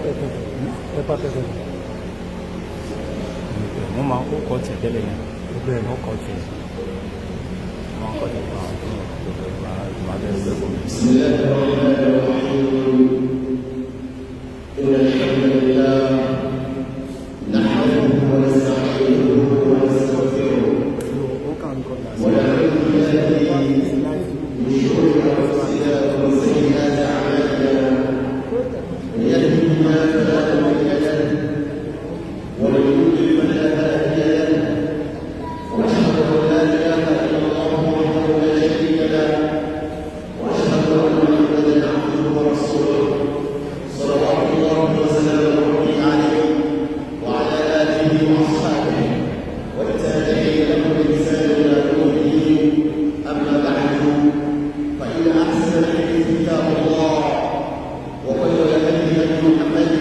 tẹ́tẹ́. Wọ́n máa kó kọ́ tẹ̀ tẹ́lẹ̀ yẹn. Bẹ́ẹ̀ ni ó kọ́ tẹ̀. Wọ́n kọ́ tẹ̀ fún àwọn tó ń bá bẹ́ẹ̀ bẹ́ẹ̀ bọ̀. إن الحمد لله نحمده ونستعينه ونستغفره ونعوذ بالله من شرور أنفسنا ومن سيئات أعمالنا من يهده الله فلا مضل له ومن يضلل فلا هادي له وأشهد أن لا إله إلا الله وحده لا شريك له وأشهد أن محمدا عبده ورسوله صلوات الله وسلامه عليه وعلى آله وأصحابه والتابعين لهم بإحسان إلى يوم الدين أما بعد فإن أحسن الحديث كتاب الله وخير الهدي هدي محمد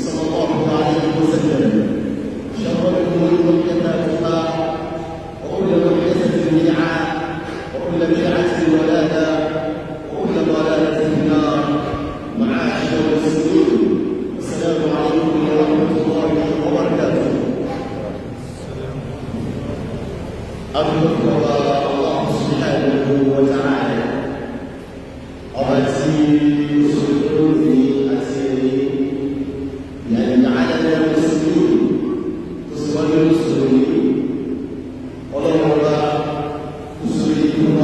صلى الله عليه وسلم شر الأمور محدثاتها وكل محدثة بدعة وكل بدعة ضلالة وكل ضلالة في النار. معاشر المسلمين السلام عليكم ورحمة الله وبركاته. أرجو الله سبحانه وتعالى أرسل سرور في أسيري يعني جعلنا المسلمين تصور المسلمين ولو تسلمون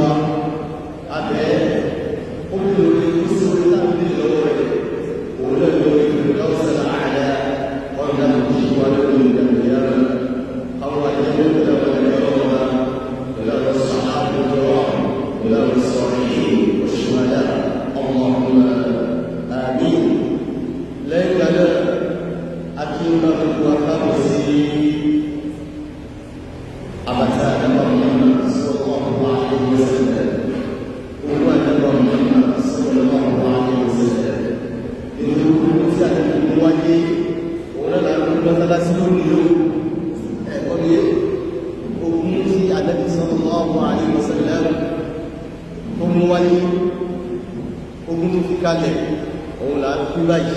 أبدا كل المسلمين ولم الفردوس الأعلى وله وله من القيامة أو الجنة والنار وله الصحابة الكرام وله الصالحين والشهداء اللهم آمين. لكن أكيد وفرسي أبتا محمد صلى الله عليه وسلم محمد صلى الله عليه وسلم itu mesti ada wajib orang nak masalah seluruh boleh mesti ada di sallallahu alaihi wasallam umwali umfikale orang kubai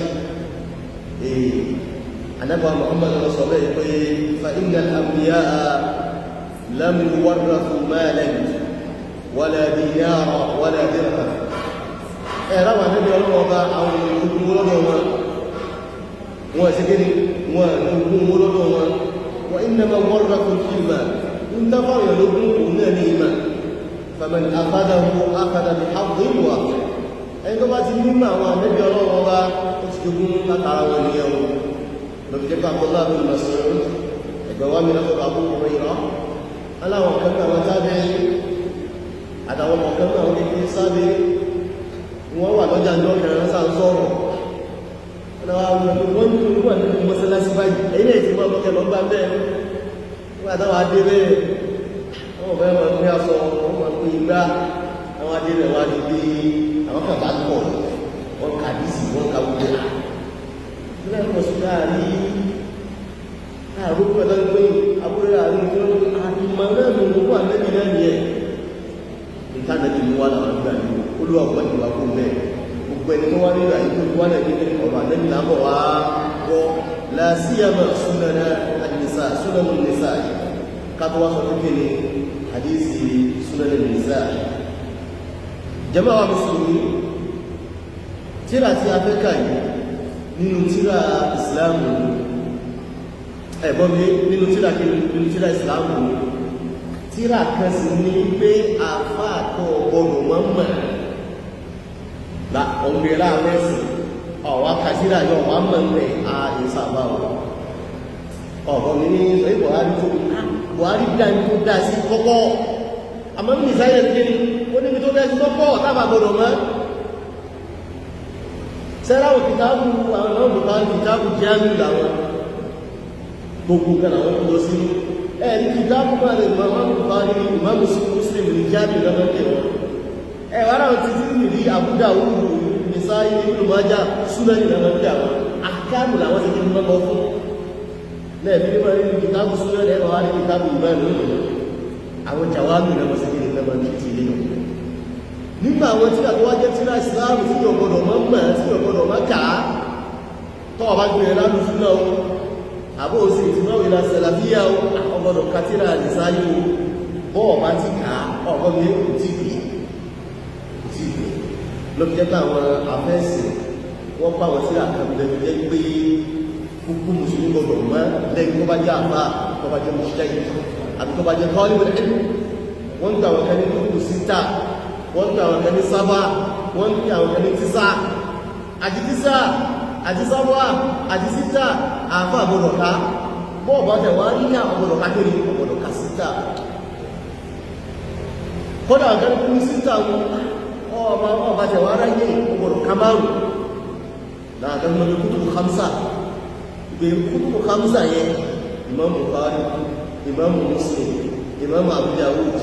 Nabi Muhammad sallallahu alaihi wasallam fa innal anbiya'a lam yuwarrathu malan wala dinara wala dirham ẹ̀ráwà níbi ọlọ́wọ́ àwọn olùgbùn lọ́dọ̀ wọn ṣe kí ni wọn olùgbùn lọ́dọ̀ wọn innama warrathu al-ilma ń dáfà ìyàlógún òun náà ní ìmà faman akhadahu akhadha bihaddin wafir ẹni tó bá ti nímọ̀ àwọn àmẹ́bí ọlọ́wọ́ bá ó ti jogún látara wọn ní ẹwọ lọ́bí jẹ́ Abdullah bin Mas'ud ẹgbẹ̀wá mi lọ́tọ̀ Abu Hurairah aláwọn kan náà wọ́n tábẹ́ àtàwọn ọ̀kan náà wọ́n kékeré sábẹ́ wọ́n wà lọ́jà ní ọ̀kẹ̀rẹ̀ ránṣà ń sọ̀rọ̀ wọ́n ní olúwà nínú mọ́sálásí báyìí èyí lè ti mọ́ ọmọkẹ̀ lọ bá bẹ́ẹ̀ wọ́n àtàwà adé bẹ́ẹ̀ wọ́n fẹ́ mọ̀ pé aṣọ wọ́n mọ̀ pé igbá àwọn adé rẹ̀ wá ní bí àwọn kàbá pọ̀ wọ́n kàdísì wọ́n ka gbogbo lẹ́ẹ̀kọ́ sí láàrí àrùkú ẹ̀dọ́ pé abúrẹ́ láàrí àdìmọ̀ náà ní gbogbo àmẹ́bí náà nìyẹn ìtànàbí ni wà láwọn ìgbà yìí olúwa ọ̀pọ̀ ìwà kó mẹ́ gbogbo ẹni tó wá ní ìrà yìí tó wá náà ní ọ̀rọ̀ àdẹ́bì lábọ̀ wá wọ́ lásìyàmà súnana àdìsá súnana nìsá kátó wá sọ tó kéde àdìsí súnana nìsá. Jàmáà mùsùlùmí tíra tí a fẹ́ kà yìí nínú tíra ìsìláàmù ẹ̀bọ́n mi nínú tíra ìsìláàmù tíra kan sì ní pé àfáàkọ́ ọgbọ̀nù mọ́mọ̀ ọ̀gbẹ̀ láàmẹ́sì ọ̀wá kàtíra yọ wà mọ̀ mẹ́ àìsàbà ọ̀gbọ̀n mi ní sọ Buhari tó Buhari dáni tó dá sí kọ́kọ́ àmọ́ ní ìsáyẹ̀ kiri ó níbi tó dá sí kọ́kọ́ tábà gbọdọ̀ mọ́ sẹ́ráwò kìtàbù àwọn ọmọ kìtàbù jáàmù làwọn gbogbo kan àwọn tó lọ sí ẹ̀rí kìtàbù máa lè Imam Bukhari Imam Muslim ní jáàmù lọ́nà tẹ̀wọ̀n ẹ̀wàrà títí nìrí Abu Dawud Nasa'i Ibn Majah Sunan lọ́nà tẹ̀wọ̀n àkáàmù làwọn ti kí mọ́ fún lẹ́ẹ̀bí ní wọ́n rí kìtàbù Sunan ẹ̀rọ wá ní kìtàbù ìmọ̀ àwọn jàwáàmù lọ́wọ́ sí kí ní lọ́wọ́ ní ti lé nígbà àwọn tí àtọwà jẹ́ tíra ìsìláàmù tí yóò gbọdọ̀ mọ́ mọ̀ tí yóò gbọdọ̀ mọ́ kàá tó wà bá gbé ẹ̀ lálù súnà o àbó òsì ìtìmọ̀ ìlà sẹ̀làfíà o ọgbọ̀dọ̀ kátírà nìsáyé o bọ́ọ̀ bá ti kà á ọgbọ́n mi kò tí gbé ló fi jẹ́ pé àwọn afẹ́sìn wọ́n bá wọn sí àkàbílẹ̀ tó jẹ́ pé kúkú mùsùlùmí gbọdọ̀ mọ́ lẹ́yìn tó bá jẹ́ àbá tó bá jẹ́ mùsùlùmí àti tó bá jẹ́ tọ́líwẹ̀ ẹ̀lú wọ́n ń gbà wọn kan ní kúkú síta wọ́n ń gbà wọn kan ní sábà wọ́n ń gbà wọn kan ní tísà àti tísà àti sábà àti síta àfà gbọdọ̀ ká bọ́ọ̀ bá tẹ̀ wá ní àwọn gbọdọ̀ ká kéré gbọdọ̀ ká síta kódà kan ní kúkú síta ọba tẹ̀ wá ráyé gbọdọ̀ ká márùn náà kan mọ́ ní kútùbù khamsa ìgbé kútùbù khamsa yẹn Imam Bukhari Imam Muslim Imam Abu Dawud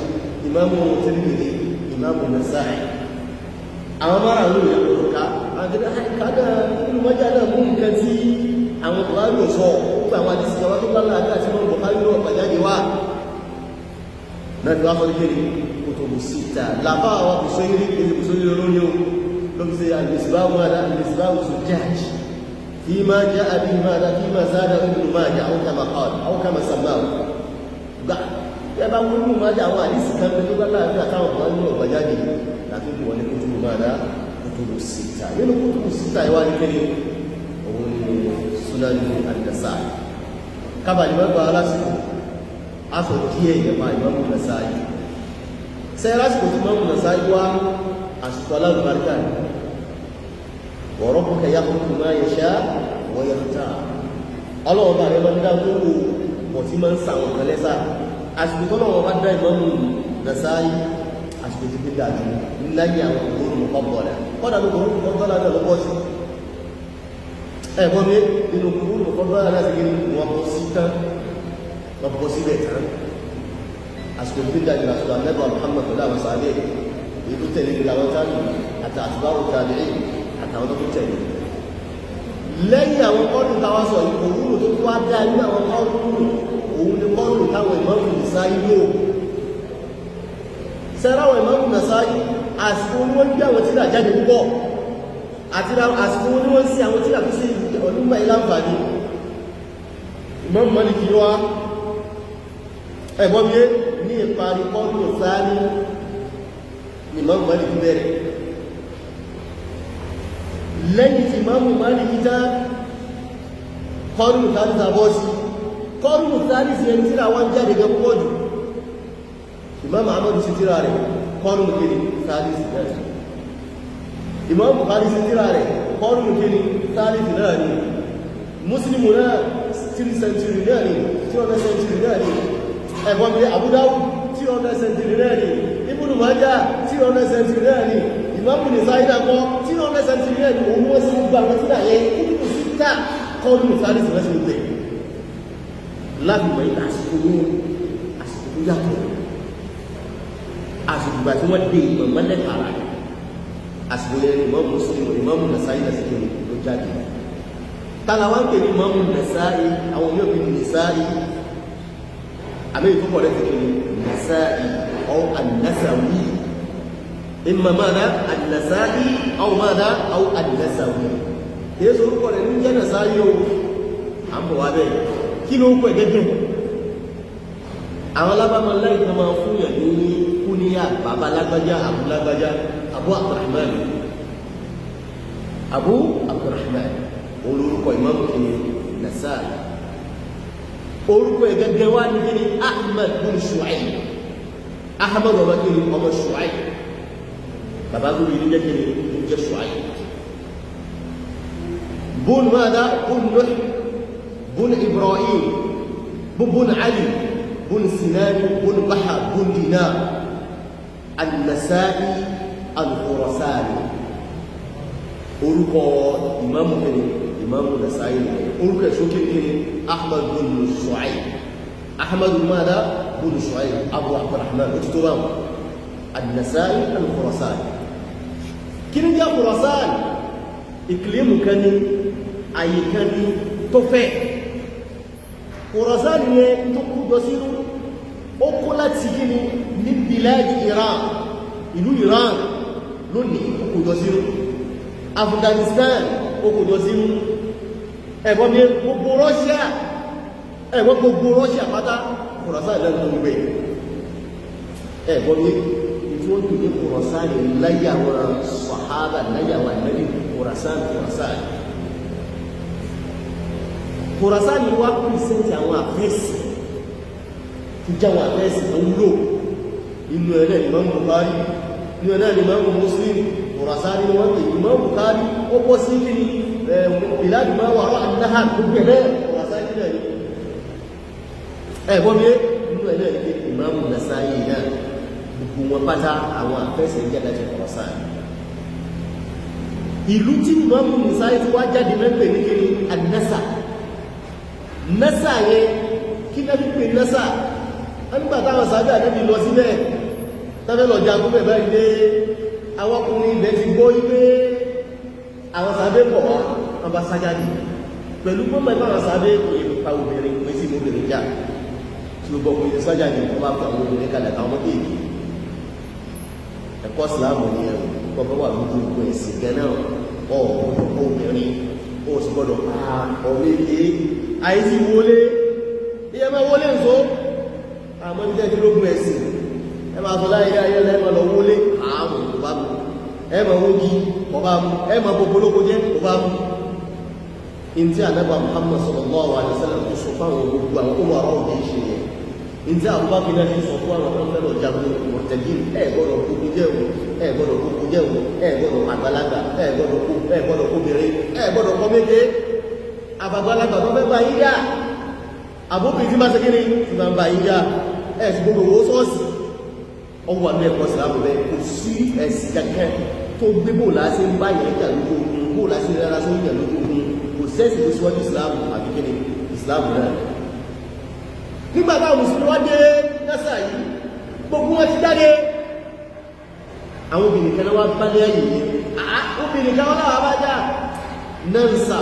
Imam Tirmidhi Imam Nasa'i àwọn mara àwọn èèyàn lọ́rọ̀ ká àgbẹ̀dá nínú wájá náà mú nǹkan tí àwọn Bukhari ò sọ púpọ̀ àwọn àdísì kan wá tó bá láàrín àti Imam Bukhari lọ́wọ́ pàjáde wá náà tí wá fọ́ nígbèrè kútùbù síta làbá àwọn ìsọ́yìnrí olóyún lọ́bí sí al-Misbah al-Misbah Zujjaj فيما جاء به ماذا فيما زاد ابن ماجه أو كما قال أو كما سماه يبقى ابن ماجه هو حديث كان بيقول الله في أتاه القرآن وبجاده لكن هو كتب ماذا كتب الستة من كتب الستة يوالي كريم سنن النسائي كما الإمام قال أصل كيه يبقى الإمام النسائي سيراسك الإمام النسائي هو الصلاة البركان وربك يخلق ما يشاء ويختار الله بارك من داو وتي من سان كلسا asiko lo wa da Imam Nasai asiko ti da ju lẹ́yìn àwọn guru mufaddala koda lo guru mufaddala da lo bosi bo mi nínú guru mufaddala la ti ni wa bosita wa bosile tan asiko ti da ju rasul Allah Muhammad sallallahu alaihi wasallam itu tele di lawan tadi ata asba'u tabi'in àtàwọn tó tẹ̀lé lẹ́yìn àwọn kọ́nù táwọn sọ ìkòwúrò tó tó wá dá nínú àwọn kọ́nù òun ni kọ́nù táwọn Ìmámù Nasa'i yóò sẹ́ráwọ̀ Ìmámù Nasa'i àsìkò wọ́n gbé àwọn tíra jáde púpọ̀ àti àsìkò wọ́n ní wọ́n sí àwọn tíra tó sí ọdúnmọ̀ ìlànfààní Ìmámù Málíkì wá ẹ̀gbọ́n mi ní ìparí kọ́nù sáà ní Ìmámù Málíkì bẹ̀rẹ̀ lẹ́yìn tí Ìmámù Málíkì tá kọ́rùn tàbí tàbọ́sí kọ́rùn tàbí sí ẹni tíra wọ́n jáde gẹ púpọ̀ jù Ìmámù Ahmadu sí tíra rẹ̀ kọ́rùn kìíní tàbí sí náà Ìmámù Bukhari sí tíra rẹ̀ kọ́rùn kìíní tàbí sí náà ni Muslim náà 3th century náà ni 300th century náà ni ẹ̀gbọ́n mi Abu Dawud 300th century náà ni Ibn Majah 300th century náà ni Ìmámù Nasa'i kọ́ tí wọ́n mẹ́sàn ti rí ẹ̀dùn òun wọ́n sí gbogbo àwọn tí náà yẹ kúrò síta kọ́ọ̀lù sáré sí mẹ́sàn gbogbo lábìmọ̀ ìgbà àsìkò tó yàtọ̀ àsìkò ìgbà tí wọ́n dé ìmọ̀ mọ́lẹ̀ tààrà àsìkò yẹn Ìmámù Muslim Ìmámù Nasa'i lásìkò ló jáde tààrà wọ́n pè ní Ìmámù Nasa'i àwọn yóò fi Nasa'i àmì ìfúnpọ̀ rẹ̀ ti kiri Nasa'i ọ̀ an-Nasawi إما ماذا النسائي أو ماذا أو النسوي يسوع يقول إن جاء نسائي أم بوابه كيلو كوي جدًا أولا بما الله كما فوي يدوني كنيا بابا لبجا أبو لبجا أبو عبد الرحمن أبو عبد الرحمن أولو كوي إمام النسائي أولو كوي جدًا واني أحمد بن شعيب أحمد وبكر أم شعيب bàbá gbogbo ìlú jẹ́ kiri ń jẹ́ Shu'ayb bun mada bun Nuh bun Ibrahim bun Ali bun Sinan bun Bahar bun Dinar an-Nasa'i al-Khurasani orúkọ Ìmámù kiri Ìmámù Nasa'i orúkọ ìṣókè kiri Ahmad bun Shu'ayb Ahmad mada bun Shu'ayb Abu Abdurrahman òtítọ́ báwọn an-Nasa'i al-Khurasani kí ní jẹ́ Khurasan ìkìlímù kan ní àyíká ní tó fẹ́ Khurasan ní tó kú jọ sínú ó kó láti kí ní ní bíláàdì Iran ìlú Iran lónìí ó kú jọ sínú Afghanistan ó kú jọ sínú ẹ̀gbọ́n mi gbogbo Russia pátá Khurasan lẹ́nu tó ń gbé ẹ̀gbọ́n mi tí wọ́n tún ní Khurasan láyé àwọn sàhábà láyé àwọn ànábì Khurasan ni wá pírísẹ́ntì àwọn àfẹ́sì tó jẹ́ àwọn àfẹ́sì tó ń lò inú ẹ̀rẹ́ Imam Bukhari inú ẹ̀rẹ́ Imam Muslim Khurasan ni wọ́n pè Imam Bukhari ó bọ́ sí kí ni ìlàdì máa wà rán náà tó gbẹ̀rẹ́ Khurasan ní ẹ̀rí ẹ̀gbọ́n mi inú ẹ̀rẹ́ ní Imam Nasa'i náà gbogbo wọn pátá àwọn àfẹ́sì jẹ́ láti Khurasan ìlú tí Imam Nasa'i ti wá jáde mẹ́pẹ̀ ní kí ni Nasa yẹn kí náà fi pè Nasa nígbà táwọn sábẹ́ àdébì lọ síbẹ̀ tábẹ́ lọ jagun bẹ̀ báyìí dé àwọn ọkùnrin ilẹ̀ ti gbọ́ wípé àwọn sábẹ́ pọ̀ wá wọn bá sájáde pẹ̀lú pọ́pẹ́ táwọn sábẹ́ kò yẹ pa obìnrin pé sí obìnrin jà tí ó gbọ́ pé sájáde wọn bá pa àwọn obìnrin kalẹ̀ àwọn ọmọdé èkì ẹ̀kọ́ sílámù ni ẹ̀ kọ́kọ́ wà lójú ìgbò ẹ̀sìn gẹ́nà obìnrin ó sì gbọ́dọ̀ pa ọ̀rẹ́lẹ́ àìsí wọlé iye máa wọlé ǹso àmọ́ ní jẹ́ lógún ẹ̀sìn ẹ máa sọ láyé ayé lẹ́mọ̀ lọ wọlé ààrùn kò bá mú ẹ máa wógi kò bá mú ẹ máa gbogbológo jẹ́ kò bá mú in tí ànábì Muhammad sallallahu alaihi wasallam tó sọ fáwọn gbogbo àwọn tó wà ọ̀dọ̀ ìṣe yẹn in tí àwọn bá fi náà sọ fún àwọn tó ń fẹ́ lọ jagun mọ̀tẹ́gì ẹ gbọ́dọ̀ kókó jẹ́wò ẹ gbọ́dọ̀ kókó jẹ́wò ẹ gbọ́dọ̀ àgbàlagbà ẹ gbọ́dọ̀ kóbìnrin ẹ gbọ́dọ̀ kọ́ méje àbàgbàlagbà tó fẹ́ bá yíyá àbókùn tí máa ṣe kíni tí máa ń bá yíyá ẹ̀sì gbogbo owó sọ́ọ̀sì ọwọ́ àmì ẹ̀kọ́ ìsìlámù rẹ̀ kò sí ẹ̀sì kankan tó gbé bó láti ń bá yẹn jà lójú ogun bó láti rárá sí ìjà lójú ogun kò sẹ́sì tó síwájú ìsìlámù àbí kíni ìsìlámù náà nígbà táwọn mùsùlùmí wá dé Nasa yìí gbogbo wọn ti jáde àwọn obìnrin kan wá bá lẹ́yìn yìí obìnrin kan wá láwàá bá jà Nansa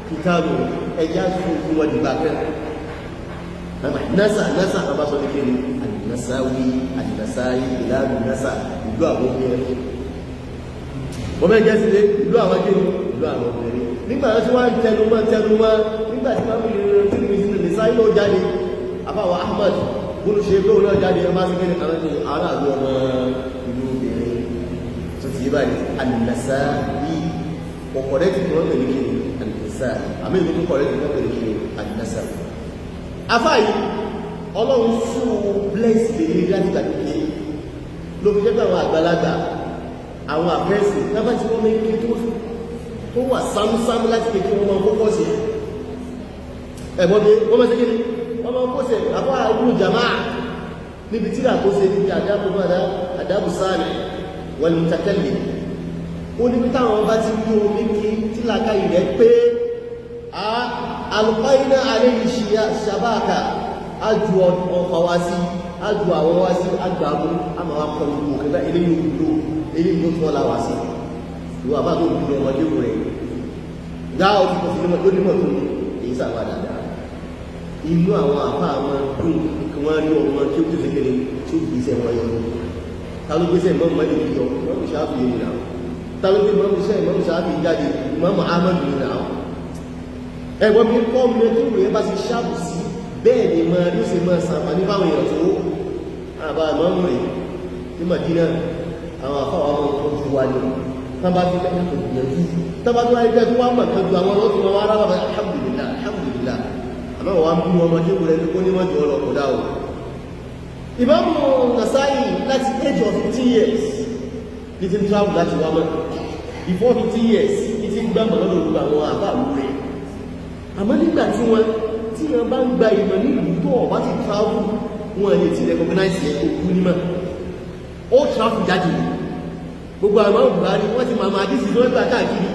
kìtàbù ẹjá fún wọn dìgbà kan Nasa àbá sọ ní kí ni Nasawi Nasa'i ìlànà Nasa ìlú àwọn obìnrin wọ́n mẹ́ jẹ́ sílé ìlú àwọn akérò ìlú àwọn obìnrin nígbà tí wọ́n tẹnumọ́ nígbà tí wọ́n mú tí ní ìsinmi Nasa'i ló jáde àbáwọ̀ Ahmad bólú ṣe lóòrùn náà jáde ẹ máa sí kíni àwọn tí aráàlú ọmọ ìlú obìnrin tó ti yé báyìí Nasa'i ọ̀kọ̀rẹ́ ti wọ́n pẹ̀lú kí ni àmì ìlú tó kọ̀rẹ́ ti wọ́n pẹ̀lú kí ni Nasa'i afáyí ọlọ́run fún bless lè láti gbàgbé ló fi jẹ́ pé àwọn àgbàlagbà àwọn àpẹ́sì lábá tí wọ́n mẹ́kí tó wà sámúsámú láti pé kí wọ́n máa kókọ́ sí ẹ̀gbọ́n bí wọ́n máa ṣe kí ni wọ́n máa kó sí àbá àwọn jàmáà níbi tí àkóso níbi àdábù sáàlì wal mutakallim ó níbi táwọn bá ti rí omi kí tí làákàyè rẹ̀ pé alùpàínà alẹ́ ìṣàbáàkà ájú ọkọ̀ wá sí ájú àwọn wá sí ájú àwọn àmàwà pẹ̀lú òkèdá eléyìn òkúrò eléyìn tó tún ọlá wá sí ìwọ àbá tó kúrò ọmọdé rẹ̀ gáà ó ti kọ̀ sí lónímọ̀ tó ní èyí sàbá dáadáa inú àwọn àpá àwọn dùn kí wọ́n rí ọmọ tí ó tó kékeré tí ó gbèsè wọn yọ ta ló gbèsè mọ́ mọ́ ìlú yọ mọ́ ṣáàfì yìí nà ta ló gbé mọ́ ṣáàfì jáde mọ́ Muhammad yìí nà ẹgbọ́n mi kọ́ mi tó rẹ̀ bá ti ṣáàbù sí bẹ́ẹ̀ ni máa rí ó sì máa sàmà ní báwọn èèyàn tó àbá àmọ́ rẹ̀ ní Madina àwọn àfáwà ọmọ ojú wa ní tábà tí lẹ́yìn tó gbìyànjú tábà tó wáyé tó wá mọ̀ kan ju àwọn ọlọ́tún wọn ará bàbá alhamdulillah àmọ́ wọn bí wọn mọ́jú rẹ̀ ní kó ní mọ́jú ọlọ́pọ̀ dá o Imam Nasa'i láti age of 15 years ní ti travel láti wá mọ́ before 50 years ní ti gbàgbọ́ lọ́dọ̀ àwọn àbá rẹ̀ àmọ́ nígbà tí wọ́n bá ń gba ìmọ̀ ní ìlú tó ọ̀bá ti travel wọn lè ti recognize ẹ̀kọ́ kú nímọ̀ ó travel jáde gbogbo àwọn Buhari wọ́n ti máa dìsí lọ́wọ́ gbà káàkiri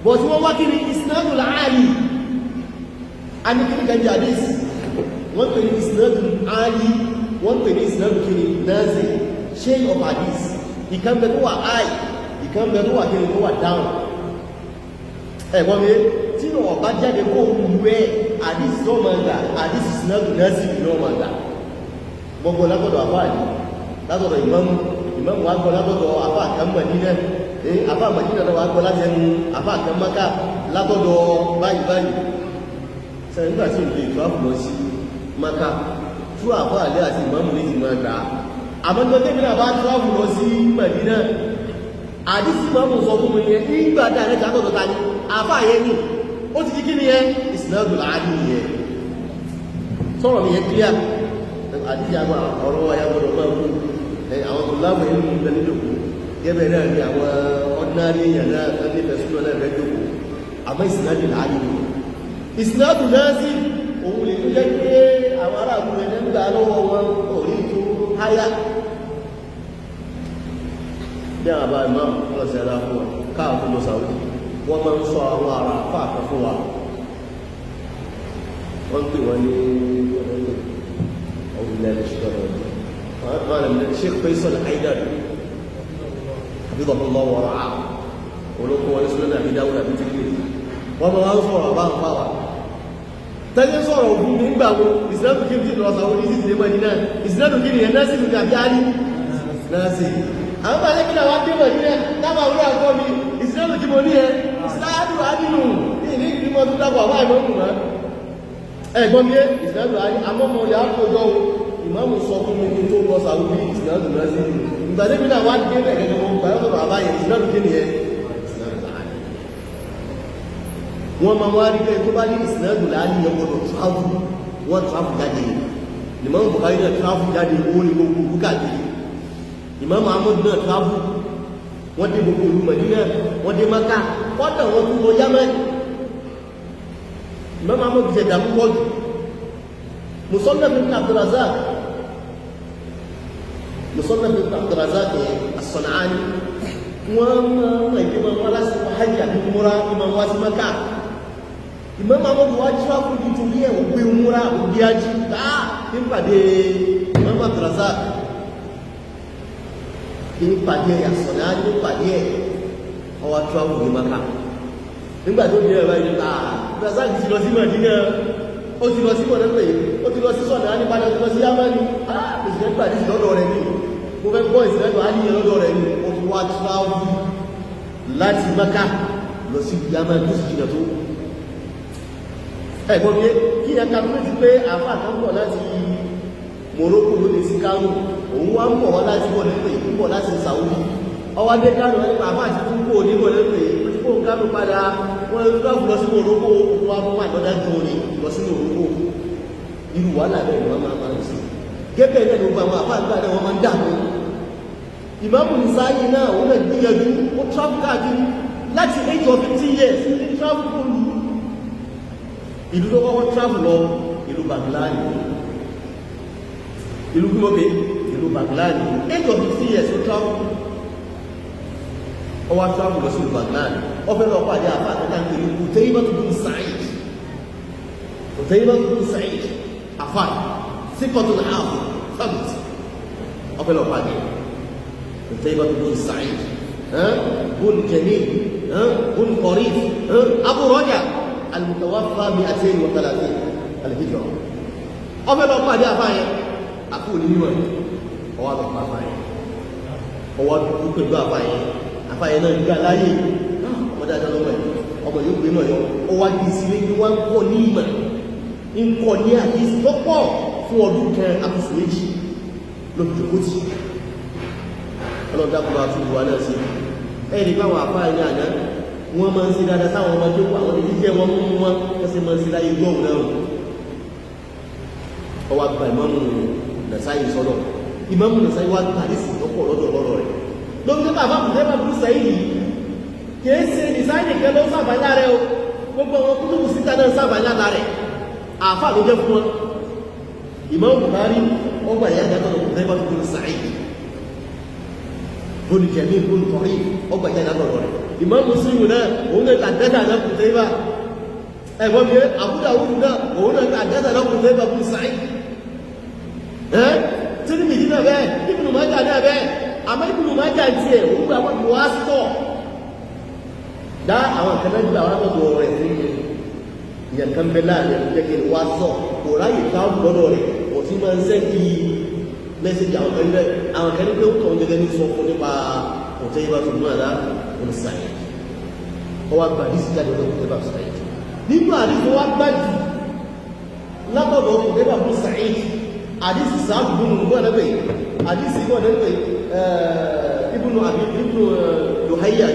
bọ̀ tí wọ́n wá kiri isnadul ali a ní kiri kan jáde wọ́n pè ní isnadul ali wọ́n pè ní isnadul kiri nazil chain of hadith ìkànnbẹ̀ tó wà high ìkànnbẹ̀ tó wà kiri tó wà down ẹ̀gbọ́n mi tí wọ́n bá jáde kó wúwẹ́ àdísì tó máa gbà àdísì sinadu nẹ́sì ní ọmọ gbà gbogbo lágbọ́dọ̀ àfáàdì látọ̀dọ̀ ìmáàmù wa gbọ́ látọ̀dọ̀ àfà kan Mádínà àfà Mádínà náà wà gbọ́ láti ẹnu àfà kan Mákà látọ̀dọ̀ báyìí sẹ́yìn nígbà tí ìlú ìtúwàfù lọ sí Mákà tú àfà àlẹ́ àti ìmáàmù ní ti máa gbà á àmọ́jọ́ tẹ́bí náà bá túwàfù lọ sí Mádínà àdísí ìmáàmù sọ fún mi yẹn nígbà tí àrẹ́ta látọ̀dọ̀ ta ni àfà yẹn ni ó ti kí ni yẹn ìsìnàdù láàájú yẹn sọ̀rọ̀ mi yẹn kílíà àdíjì àgbà ọ̀rọ̀ ayábọ̀dọ̀ máa kú àwọn tó láwọn ìlú ìgbẹ̀ nílòkú gẹ́bẹ̀ náà ni àwọn ordinary èèyàn náà tó ní fẹ̀sùn náà rẹ̀ jókòó àmọ́ ìsìnàdù láàájú ìsìnàdù náà sí òun lè tó jẹ́ pé àwọn aráàlú rẹ̀ nígbà lọ́wọ́ wọn orí tó háyá bí àwọn àbá ìmọ̀ ọlọ́sẹ̀ ẹ̀dá fún wọn káàkiri lọ Saudi wọ́n máa ń sọ àwọn ará àpá àkọ́ fún wa wọ́n pè wọ́n ní ọ̀rùnlẹ̀ ṣùgbọ́n wọ́n Sheikh Faisal Haidar hafidhahullah wa ra'ah olókùn wọn ní Sunan Abi Dawud àbí tí kìí wọ́n máa ń sọ̀rọ̀ àbá ń fáwà tẹ́lẹ̀ sọ̀rọ̀ ògùn nígbà wo ìsìlámù kí n lọ Saudi ní ìsìlẹ̀ Mádínà ìsìlámù kí ni ẹ̀ náà sì ní àbí àrí náà sì àwọn bá lẹ́gbẹ̀ẹ́ àwọn dé Mádínà tábà orí àkọ́ mi ìsìlámù kí mo ní ẹ ìsìlámù àdínú ní ìgbìmọ̀ tó dábọ̀ àwọn àìmọ́ mú náà ẹ̀gbọ́n mi ìsìlámù àmọ́mọ́ ọ̀lẹ́ àkójọ ìmáàmù sọ fún mi tó lọ Saudi ìsìlámù náà sí ìgbàdébí náà wá dé ẹ̀gẹ́gẹ́ mọ́ gbàyọ́sọ̀rọ̀ àbáyẹ ìsìlámù kí ni ẹ wọ́n máa wá rí pé tó bá ní ìsìnàdù láàrin ọgbọ̀dọ̀ travel wọ́n travel jáde Imam Bukhari náà travel jáde owó ní gbogbo bukati Imam Ahmad náà travel wọ́n dé gbogbo ìlú Madina wọ́n dé Maka kọ́tà wọ́n tún lọ Yemen Imam Ahmad jẹ́ dàmú pọ̀jù Musannaf ibn Abdurrazzaq as-San'ani wọ́n máa ń ìgbìmọ̀ wọn lásìkò hajj àti múra ìmọ̀ wá sí Maka Imam Ahmad wá travel nítorí ẹ̀ wọ́n gbé múra òbí ají nípàdé Imam Abdurrazzaq nípàdé àsọ̀nà nípàdé ẹ̀ ọwá travel ní Maka nígbà tó dé ẹ̀rọ ìjọba Abdurrazzaq ti lọ sí Madina ó ti lọ sí mọ̀lẹ́pẹ̀ ó ti lọ sí sọ̀nà nípadà tó lọ sí Yamani president pàdé sí lọ́dọ̀ rẹ̀ ní mo fẹ́ gbọ́ ìsìnlẹ́dọ̀ alíyẹ lọ́dọ̀ rẹ̀ ní ó ti wá travel láti Maka lọ sí Yamani tó sì jìnà tó ẹ̀gbọ́n bí kí ẹ kàbílẹ̀tì pé àfà àtàkùn láti Morocco ló lè sí Kánò òun wá ń bọ̀ wá láti bọ̀ lẹ́pẹ̀ ìpúpọ̀ láti Saudi ọwá dé Kánò nípa àfà àti fún kò níbọ̀ lẹ́pẹ̀ tí kò ń Kánò padà wọ́n ń gbáfù lọ sí Morocco wá mú àjọ́dá tó ní lọ sí Morocco irú wà lábẹ́ ìwọ̀n máa ń sí gẹ́gẹ́ ilẹ̀ gbogbo àwọn àfà àgbà náà wọ́n máa ń dàmú Ìmáàmù Nasa'i náà wọ́n lè gbìyànjú ó travel káàkiri láti 8 or 15 years ní travel kò lù ìlú tó kọ́kọ́ travel lọ ìlú Baghlani ìlú gbígbókè ìlú Baghlani 8 or 15 years ó travel ọwá travel lọ sí ìlú Baghlani ọfẹ́ lọ pàdé àfà àtẹ́kà ń pèrè Qutaybah bin Sa'id àfà sípọ̀tún ààfù sábìt ọfẹ́ lọ pàdé Qutaybah bin Sa'id bun Jamil bun Qarif Abu Raja المتوفى 230 الهجرة ọbẹ̀ lọ pàdé àfáyẹ àkú onímọ̀ ọwá lọ pa àfáyẹ ọwá dùkú pẹ̀lú àfáyẹ náà nígbà láyé ọmọdé àjọ́lọ́wọ́ ẹ̀ ọmọ yóò gbé náà yọ ọwá di sílé ní wọ́n ń kọ́ ní ìmọ̀ ń kọ́ ní àdísì tó pọ̀ fún ọdún kẹrin àkùsù méjì lójúkó tí ọlọ́dàkùnrin àtúgbò wa náà sí ẹ̀rí báwọn àfáyẹ ní àná wọ́n máa ń sí dáadáa sáwọn ọmọdé wà wọ́n lè jẹ́ wọ́n mú wọn wọ́n sì máa ń sí láyé gbọ́hùn náà ọwá gba Ìmáàmù Nasa'i sọ́dọ̀ Ìmáàmù Nasa'i wá tàrísì lọ́pọ̀ lọ́dọ̀ rẹ̀ lóbi tó bàbá bùdẹ́ bá bùrú sẹ́yìn yìí kìí ṣe nìsáyì nìkan ló sàbàlá rẹ̀ o gbogbo àwọn kútùbù síta náà sàbàlá rẹ̀ àfà ló jẹ́ fún wọn Ìmáàmù Bukhari wọ́n gbà yá dákọ̀ bùdẹ́ bá bùrú Sa'id bùrú Jamil bùrú Qarif wọ́n gbà yá dákọ̀ rẹ̀ Imam Muslim náà òun náà tàdẹ́dà náà Qutaybah ẹ̀gbọ́n mi Abu Dawud náà òun náà tàdẹ́dà náà Qutaybah bin Sa'id Tirmidhi náà bẹ́ẹ̀ Ibn Majah náà bẹ́ẹ̀ àmọ́ Ibn Majah tiẹ̀ òun gbà wọ́n wá sọ̀ dá àwọn kan náà gbà wọ́n lọ́dọ̀ rẹ̀ sí ìyẹn kan bẹ́ láàrin ẹ̀kú jẹ́ kí n wá sọ̀ kò ráyè káwọn lọ́dọ̀ rẹ̀ kò sí máa ń sẹ́kì mẹ́sẹ̀jì àwọn kan ní pé ó tọ̀hún gẹ́gẹ́ ní sọ fún nípa ọ̀tẹ́ ibà tó mú àdá olùsàyẹ̀ ọwọ́ àgbà àdìsí jáde ọ̀tẹ́ ibà tó sàyẹ̀ nínú àdìsí wọ́n gbá jù látọ̀dọ̀ ọ̀tẹ́ ibà tó sàyẹ̀ àdìsí sáàbù gbónú gbọ́ ẹ̀lẹ́gbẹ̀ àdìsí gbọ́ ẹ̀lẹ́gbẹ̀ ibùnú lùháyà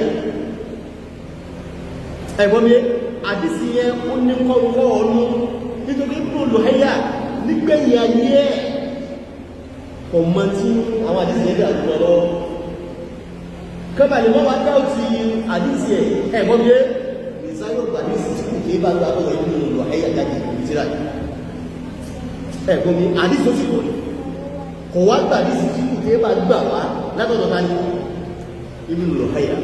ẹ̀gbọ́n mi àdìsí yẹn ó ní kọ́ ọ̀nù nítorí ibùnú lùháyà nígbẹ̀yìn ayé ẹ̀ ọmọ tí àwọn àdìsí yẹn dà jùlọ lọ kọ́bà lè wọ́n wá dáwọ́ ti àdìsí ẹ̀ ẹ̀gbọ́n mi ìsáyọ̀ àdìsí tí kò kí bá gba ọ̀rọ̀ ibùnú lùháyà jáde ìtìrà ẹ̀gbọ́n mi àdìsí tó sì kò ní kò wá gbà àdìsí tí kò kí bá gbà wá látọ̀dọ̀ ta ní ibùnú lùháyà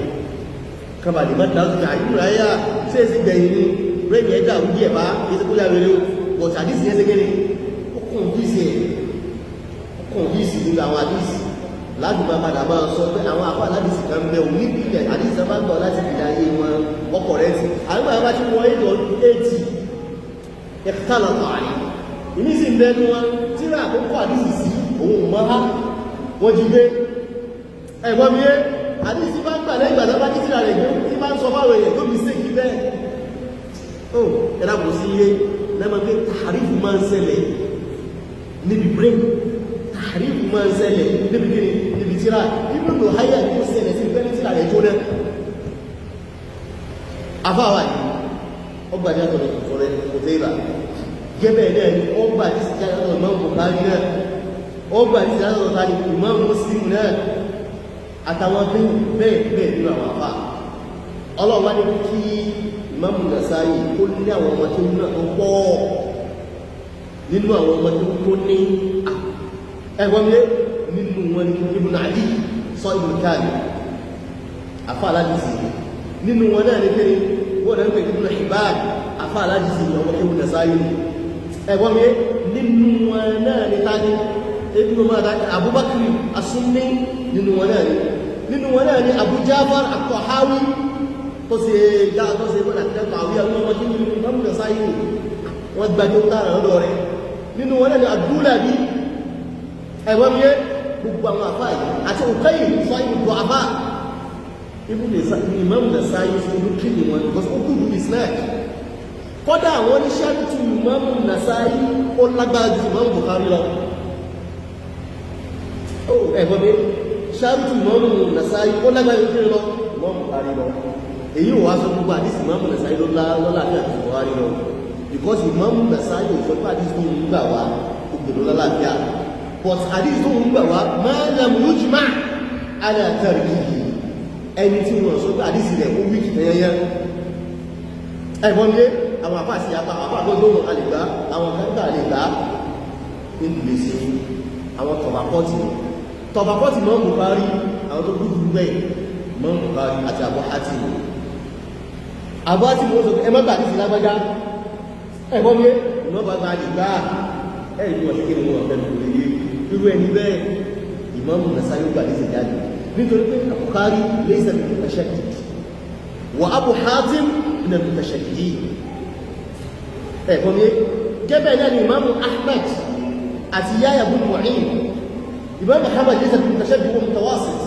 kọ́bà lè má dáwọ́ ti ibùnú lùháyà ṣé èsì gbẹ̀yìn ni rẹ́ẹ̀mì ẹ̀dá òwúdí ẹ̀ bá ètò kúlẹ̀ rẹ̀ wọ̀ tí àdìsí yẹn ṣe kéde kùn díìsì nínú àwọn àdìsí láti máa padà máa sọ pé àwọn àpá aládìsí kan bẹ òun ní ìpìlẹ̀ àdìsí máa ń tọ̀ láti ìdá ayé wọn ọkọ̀ rẹ̀ ti àwọn àbá tí wọ́n ètò 80 ẹ̀kítàlọ̀ tààrí ìní sì ń bẹnu wọn tí rà àkókò àdìsí sí òun mọ́ á wọ́n jí gbé ẹ̀gbọ́n mi yé àdìsí bá ń gbà lẹ́yìn gbàdá bá títí rẹ̀ gbé tí bá ń sọ fáwọn èèyàn tó bí séèkì bẹ́ẹ̀ ó ẹ̀dá kò sí iye lẹ́mọ̀ pé tààrífù máa ń ṣẹlẹ̀ níbi brain tààrífù máa ń ṣẹlẹ̀ níbi kiri níbi tíra ibùdó háyà ní ó ṣẹlẹ̀ sí ìfẹ́ ní tíra rẹ̀ jóná afáwà yìí ọgbà ní àtọ̀dọ̀ kòtòrẹ́ kòtẹ́ìbà gẹ́bẹ̀ náà ni ọgbà ní ìsìnká àtọ̀dọ̀ Imam Bukhari náà ọgbà ní ìsìnká àtọ̀dọ̀ tani Imam Muslim náà àtàwọn bẹ́ẹ̀ nínú àwọn afá ọlọ́wà ní kí Imam Nasa'i ó ní àwọn ọmọ tó náà tó pọ̀ nínú àwọn ọmọ tó ní ẹgbọ́n mi nínú wọn ni Ibn Adi sọ Ibn Kari afá aládìsí nínú wọn náà ní kí wọ́n náà ń pè Ibn Hibban afá aládìsí ọmọ Ibn Nasa'i ẹgbọ́n mi nínú wọn náà ní tani Ibn Abubakar As-Sunni nínú wọn náà ní Abu Ja'far At-Tahawi tó ṣe gbọ́nà tẹ́kọ̀ àwí àwọn ọmọ tí nínú Imam Nasa'i wọ́n gbájú tààrà lọ́dọ̀ rẹ̀ nínú wọn náà ni Ad-Dulabi ẹ̀wọ́n mi yé gbogbo àwọn àfáà yìí àti Uqayl sọ ìbùdó àfáà Imam Nasa'i ìlú kí ni wọn because ó kúrú islam kọ́dà àwọn oníṣẹ́ tí Imam Nasa'i ó lágbára ju Imam Bukhari lọ ẹ̀wọ́n mi ṣáàrùtù Imam Nasa'i ó lágbára ju Imam Bukhari lọ èyí ò wá sọ gbogbo àdísì Imam Nasa'i ló lálàáfíà àti Bukhari lọ because Imam Nasa'i ò sọ pé àdísì tó ń gbà wá ògbèrò lálàáfíà but àdísì tó ń gbà wá ma lam yujma' ala tarkihi ẹni tí wọ́n sọ pé àdísì rẹ̀ ó wíkì tẹ́yẹyẹ ẹ̀gbọ́n mi àwọn àpá àti àpá àgbọ́gbọ́n àlègbà àwọn kẹta àlègbà ní gbèsè àwọn tọ̀bàkọ́tì Imam Bukhari àwọn tó gbùdù bẹ́ẹ̀ Imam Bukhari àti Abu Hatim àbá tí mo sọ ẹmọ́gbà ní sí lágbájá ẹgbọ́n mi ìmọ́gbà bá lè gbá ẹ̀rí wọ́n ṣíkẹ́ mú ọ̀fẹ́ lórí ilé irú ẹni bẹ́ẹ̀ Imam Nasa'i gbà ní sí jáde nítorí pé Bukhari laysa min al-mutashaddid wa Abu Hatim min al-mutashaddidin ẹgbọ́n mi gẹ́bẹ̀ náà ni Imam Ahmad àti Yahya ibn Ma'in Imam Ahmad laysa min al-mutashaddid wa mutawassit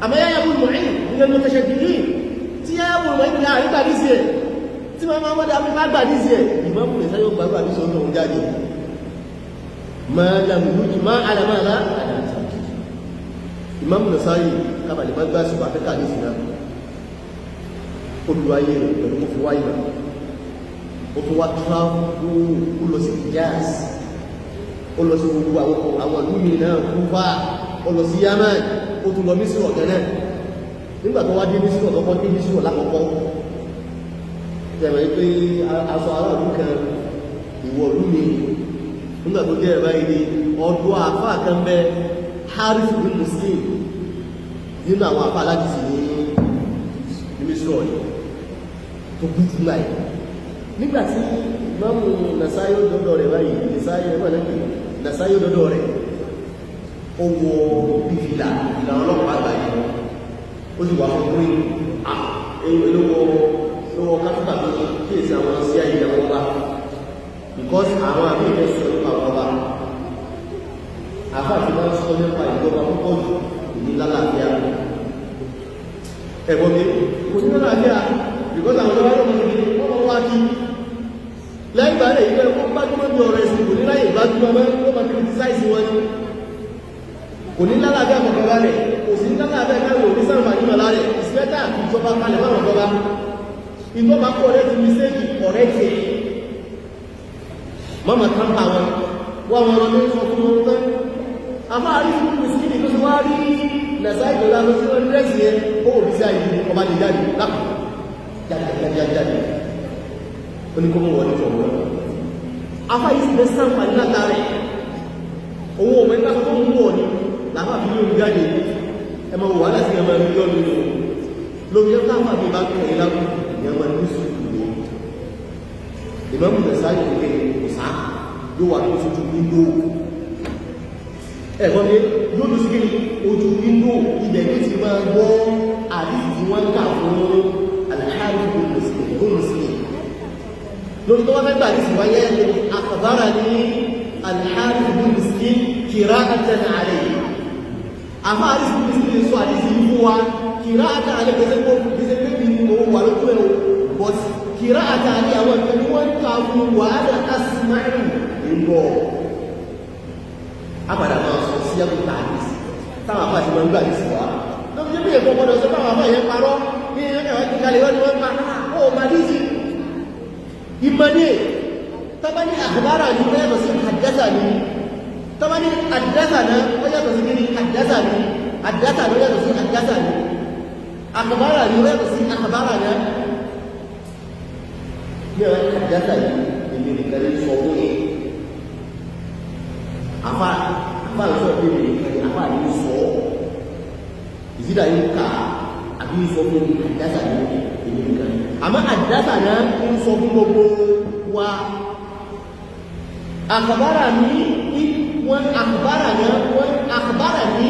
àmọ́ Yahya ibn Ma'in min al-mutashaddidin tí ẹ wò wọ́n ní àrígbà ní sí ẹ̀ tí wọ́n máa mọ́dá mú gbàgbà ní sí ẹ̀ Imam Nasa'i gbàgbà ní sọ́nà òun jáde máa lámùlújì máa alàmáàlá àdáńtàkì Imam Nasa'i kábàlì máa gbá sí pàfẹ́kà ní sí náà olùwáyé rẹ̀ pẹ̀lú kó fi wáyé rẹ̀ ó tún wá tíráfù ó lọ sí Hijaz ó lọ sí gbogbo àwọn lúmi náà Kúfà ó lọ sí Yaman ó tún lọ Mísírì ọ̀gẹ́ náà nígbà tó wá dé ní sílọ̀ lọ́kọ́ dé ní sílọ̀ lákọ̀ọ́kọ́ tẹ̀mẹ̀ pé aṣọ aráàlú kan ìwọ̀lú ni nígbà tó jẹ́ ẹ̀bá ìdí ọdún àfá kan bẹ́ Harith bin Muslim nínú àwọn àfá alájìsì ní mísírọ̀ ni tó kú jù láì nígbàtí Imam Nasa'i dọ́dọ̀ rẹ̀ báyìí Nasa'i dọ́dọ̀ rẹ̀ ó wọ ìfìlà ọlọ́pàá àgbáyé ó sì wà fún pín lówó kápítà tó kí èsì àwọn sí ayé ìyàwó bá because àwọn àmì ìfẹ́ sọ nípa ọba àfáàtì máa ń sọ nípa ìjọba púpọ̀ jù ní lálàáfíà ẹ̀gbọ́n mi kò ní lálàáfíà because àwọn ọlọ́wọ́ lọ́wọ́ ní wọ́n wá kí lẹ́yìn ìgbà rẹ̀ ìgbẹ́ wọ́n gbájúmọ́ bí ọ̀rọ̀ ẹ̀sìn kò ní láyé ìgbájúmọ́ mọ́ wọ́n máa criticize wọn ni kò ní lálàáfíà kọ̀ọ̀kan wálẹ̀ kò sí ní lálàáfíà káwọn òní sáǹfà ní màlá rẹ̀ ìsìlẹ́tà ìjọba kalẹ̀ máwọn ọ̀dọ́ba ìjọba correct mistake correct it mọ́mọ̀ tán pa wọn wọ́n wọn lọ ní sọ fún wọn tán a máa rí fún mìsíkì tó ti wá rí nàṣà ìjọba lọ sí wọn dírẹ́sì yẹn ó wò bí sí àyè ọba lè jáde lápò jáde ó ní kó mọ̀ wọ́n ní tọ̀ wọ́n afá yìí sì lè sáǹfà ní látàrí owó ọmọ ẹgbẹ́ tó ń wọ̀ ní làbá fi ní omi jáde ẹ máa wà láti ẹmọ ẹgbẹ́ ọdún ní lórí ẹ káfà bí bá kọ̀ ìlà ní ẹmọ ẹgbẹ́ sùúrù ìmọ̀mù nàṣáyé kékeré kò sá yóò wà tó sojú wíńdò ẹ̀gbọ́n mi yóò lọ sí kí ojú wíńdò ibẹ̀ ní ti máa gbọ́ àdìsí tí wọ́n ń kà fún alhari gómìnà lórí tó wọ́n fẹ́ gbà àdìsí wáyé àkàbára ní alhari gómìnà kìrá àtẹnà àlẹ́ yìí àmá àdìsí gómìnà sọ àdìsí yìí fún wa kìrá àtẹnà àlẹ́ gẹ́gẹ́ pé bí òun wà lókú ẹ̀ but kìrá àtẹnà àlẹ́ àwọn ìfẹ́ ni wọ́n ń kà fún wàhálà asìmáìlì ìgbọ̀ àpàdà máa sọ sí ẹgbùn àdìsí táwọn àpá àti wọn gbà àdìsí wa lọ́pọ̀ jẹ́ bí ẹ̀kọ́ gbọ́dọ̀ sọ táwọn àpá yẹn parọ́ ní ẹ̀wọ̀n ti kalẹ̀ wọ́n ni wọ́n pa ó màdìsí ìmọ̀ní tọ́bání àkàbára ní wọ́n yàtọ̀ sí àdásà ní tọ́bání àdásà náà wọ́n yàtọ̀ sí kíní àdásà ní àdásà ní wọ́n yàtọ̀ sí àdásà ní àkàbára ní wọ́n yàtọ̀ sí àkàbára náà ní ọ̀rẹ́ àdásà ní èmi nìkan ní sọ fún yìí àfà sọ pé èmi nìkan ní àfà ní sọ ìsídà yìí ká àbí sọ fún àdásà ní èmi nìkan ní àmọ́ àdásà náà ń sọ fún gbogbo wa àkàbára ní wọ́n àkàbára náà wọ́n àkàbára ní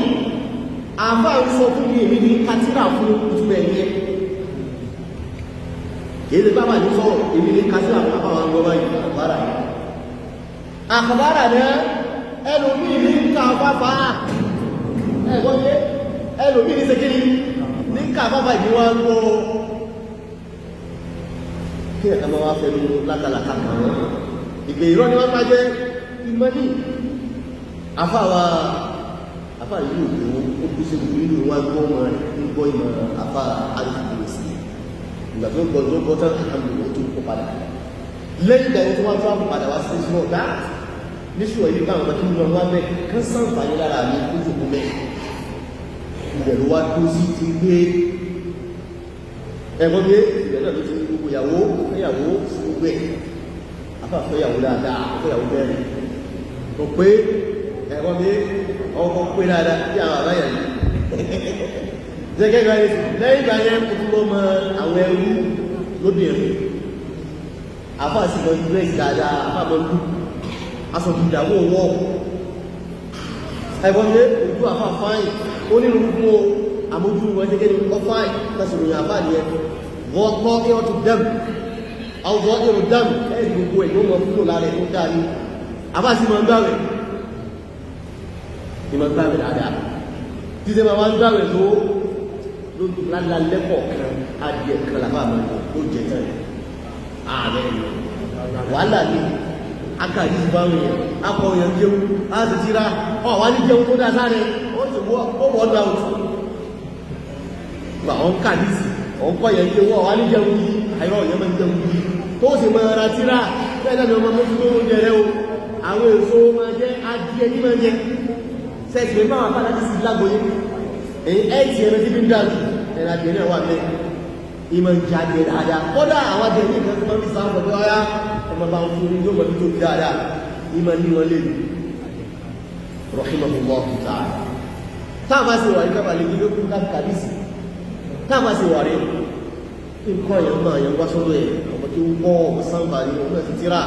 àfà ń sọ fún mi èmi ní kátírà fún ìtúbẹ̀ yẹn kìí bá wà ní sọ́rọ̀ èmi ní kátírà fún àbáwọn ọgbọ́n yìí àkàbára náà ẹlòmí ní ká fáfá ẹ̀gbọ́n yẹ ẹlòmí ní sekiri ní ká fáfá ìdíwọ́n gbọ́ kí ẹ̀ka máa wá fẹ́nu látàlátà kan wọ́n ìgbè ìrọ́ ni wọ́n máa jẹ́ ìmọ̀ní afáwa afá ìlú òkú ó kú sí ìlú wọn gbọ́ wọn ń gbọ́ ìmọ̀ afá àdìsí sí ìgbà tó gbọ́ tó gbọ́ tán àmì ó tó kó padà lẹ́yìn ìgbà tí wọ́n tó padà wá sí ìṣúná ọ̀dá níṣù ẹ̀yí bá àwọn akíní wọn wá bẹ́ kán sáǹfààní lára mi ó jòkó mẹ́ ìbẹ̀rù wá tó sí ti gbé ẹ̀gbọ́n bí ìbẹ̀rù náà ló ti gbogbo ìyàwó fẹ́yàwó sí gbogbo ẹ̀ afá fẹ́yàwó dáadáa fẹ́yàwó bẹ́ẹ̀ tó pé ẹ̀gbọ́n bí ọkọ̀ pé dáadáa bí àwọn àbáyà yìí jẹ́gẹ́ ìgbà yẹn lẹ́yìn ìgbà yẹn kò tún lọ mọ àwọn ẹrú lóbìnrin afá sì lọ ìgbẹ́ dáadáa afá mọ lù aṣọ ìdàwó wọ́ ẹgbọ́n lé ojú àfá fáyìn ó nínú gbogbo àmójú wọn jẹ́ gẹ́gẹ́ ọ fáyìn lásìròyìn àfá ní ẹ wọ́pọ̀ kí wọ́n tó dẹ̀mù àwùjọ èrò dẹ̀mù ẹ̀rì gbogbo ẹ̀ yóò mọ̀ fúrò lára tó dáa ní àfá sí mọ̀ ń gbáwẹ̀ ìmọ̀ gbáwẹ̀ dáadáa títẹ́ ma wá ń gbáwẹ̀ ló lálẹ́pọ̀ kan adìẹ kan làfá àmọ́ ó jẹ tán ààrẹ wàhálà ní akàrí ìbáwọn èèyàn akọ̀ èèyàn jẹun láti tíra ọ̀wá ní jẹun tó dá sáré wọ́n ti wọ́n dá òtù wọ́n kàdísì wọ́n kọ́ èèyàn jẹun ọ̀wá ní jẹun yìí àìrọ̀ èèyàn máa ń jẹun yìí tó sì máa ra tíra bẹ́ẹ̀ náà ni ọmọ mọ́tò tó ń jẹ rẹ o àwọn èso máa jẹ adìẹ ní máa jẹ sẹ́ẹ̀sì pé báwọn apá láti sì lágbóyé èyí ẹ̀ẹ́tì ẹ̀rọ tí bí ń dájú ẹ̀rọ adìẹ náà wà bẹ́ẹ̀ ìmọ̀ ìjáde dáadáa kódà àwọn adìẹ ní ìkan tó máa ń fi sáà pẹ̀lú ọyá ọmọ bá ń fún ní yóò mọ̀ tó dáadáa ìmọ̀ ní wọn lè rahimahullah ta'ala táàmà sí wà ní kábà lè gbé lókún káàkàdìsì táàmà sí wà rí nǹkan èèyàn máa yẹn wá sọ́dọ̀ ẹ̀ ọmọ tí ó ń bọ́ ọmọ sáǹbà ní ọmọ ti tíra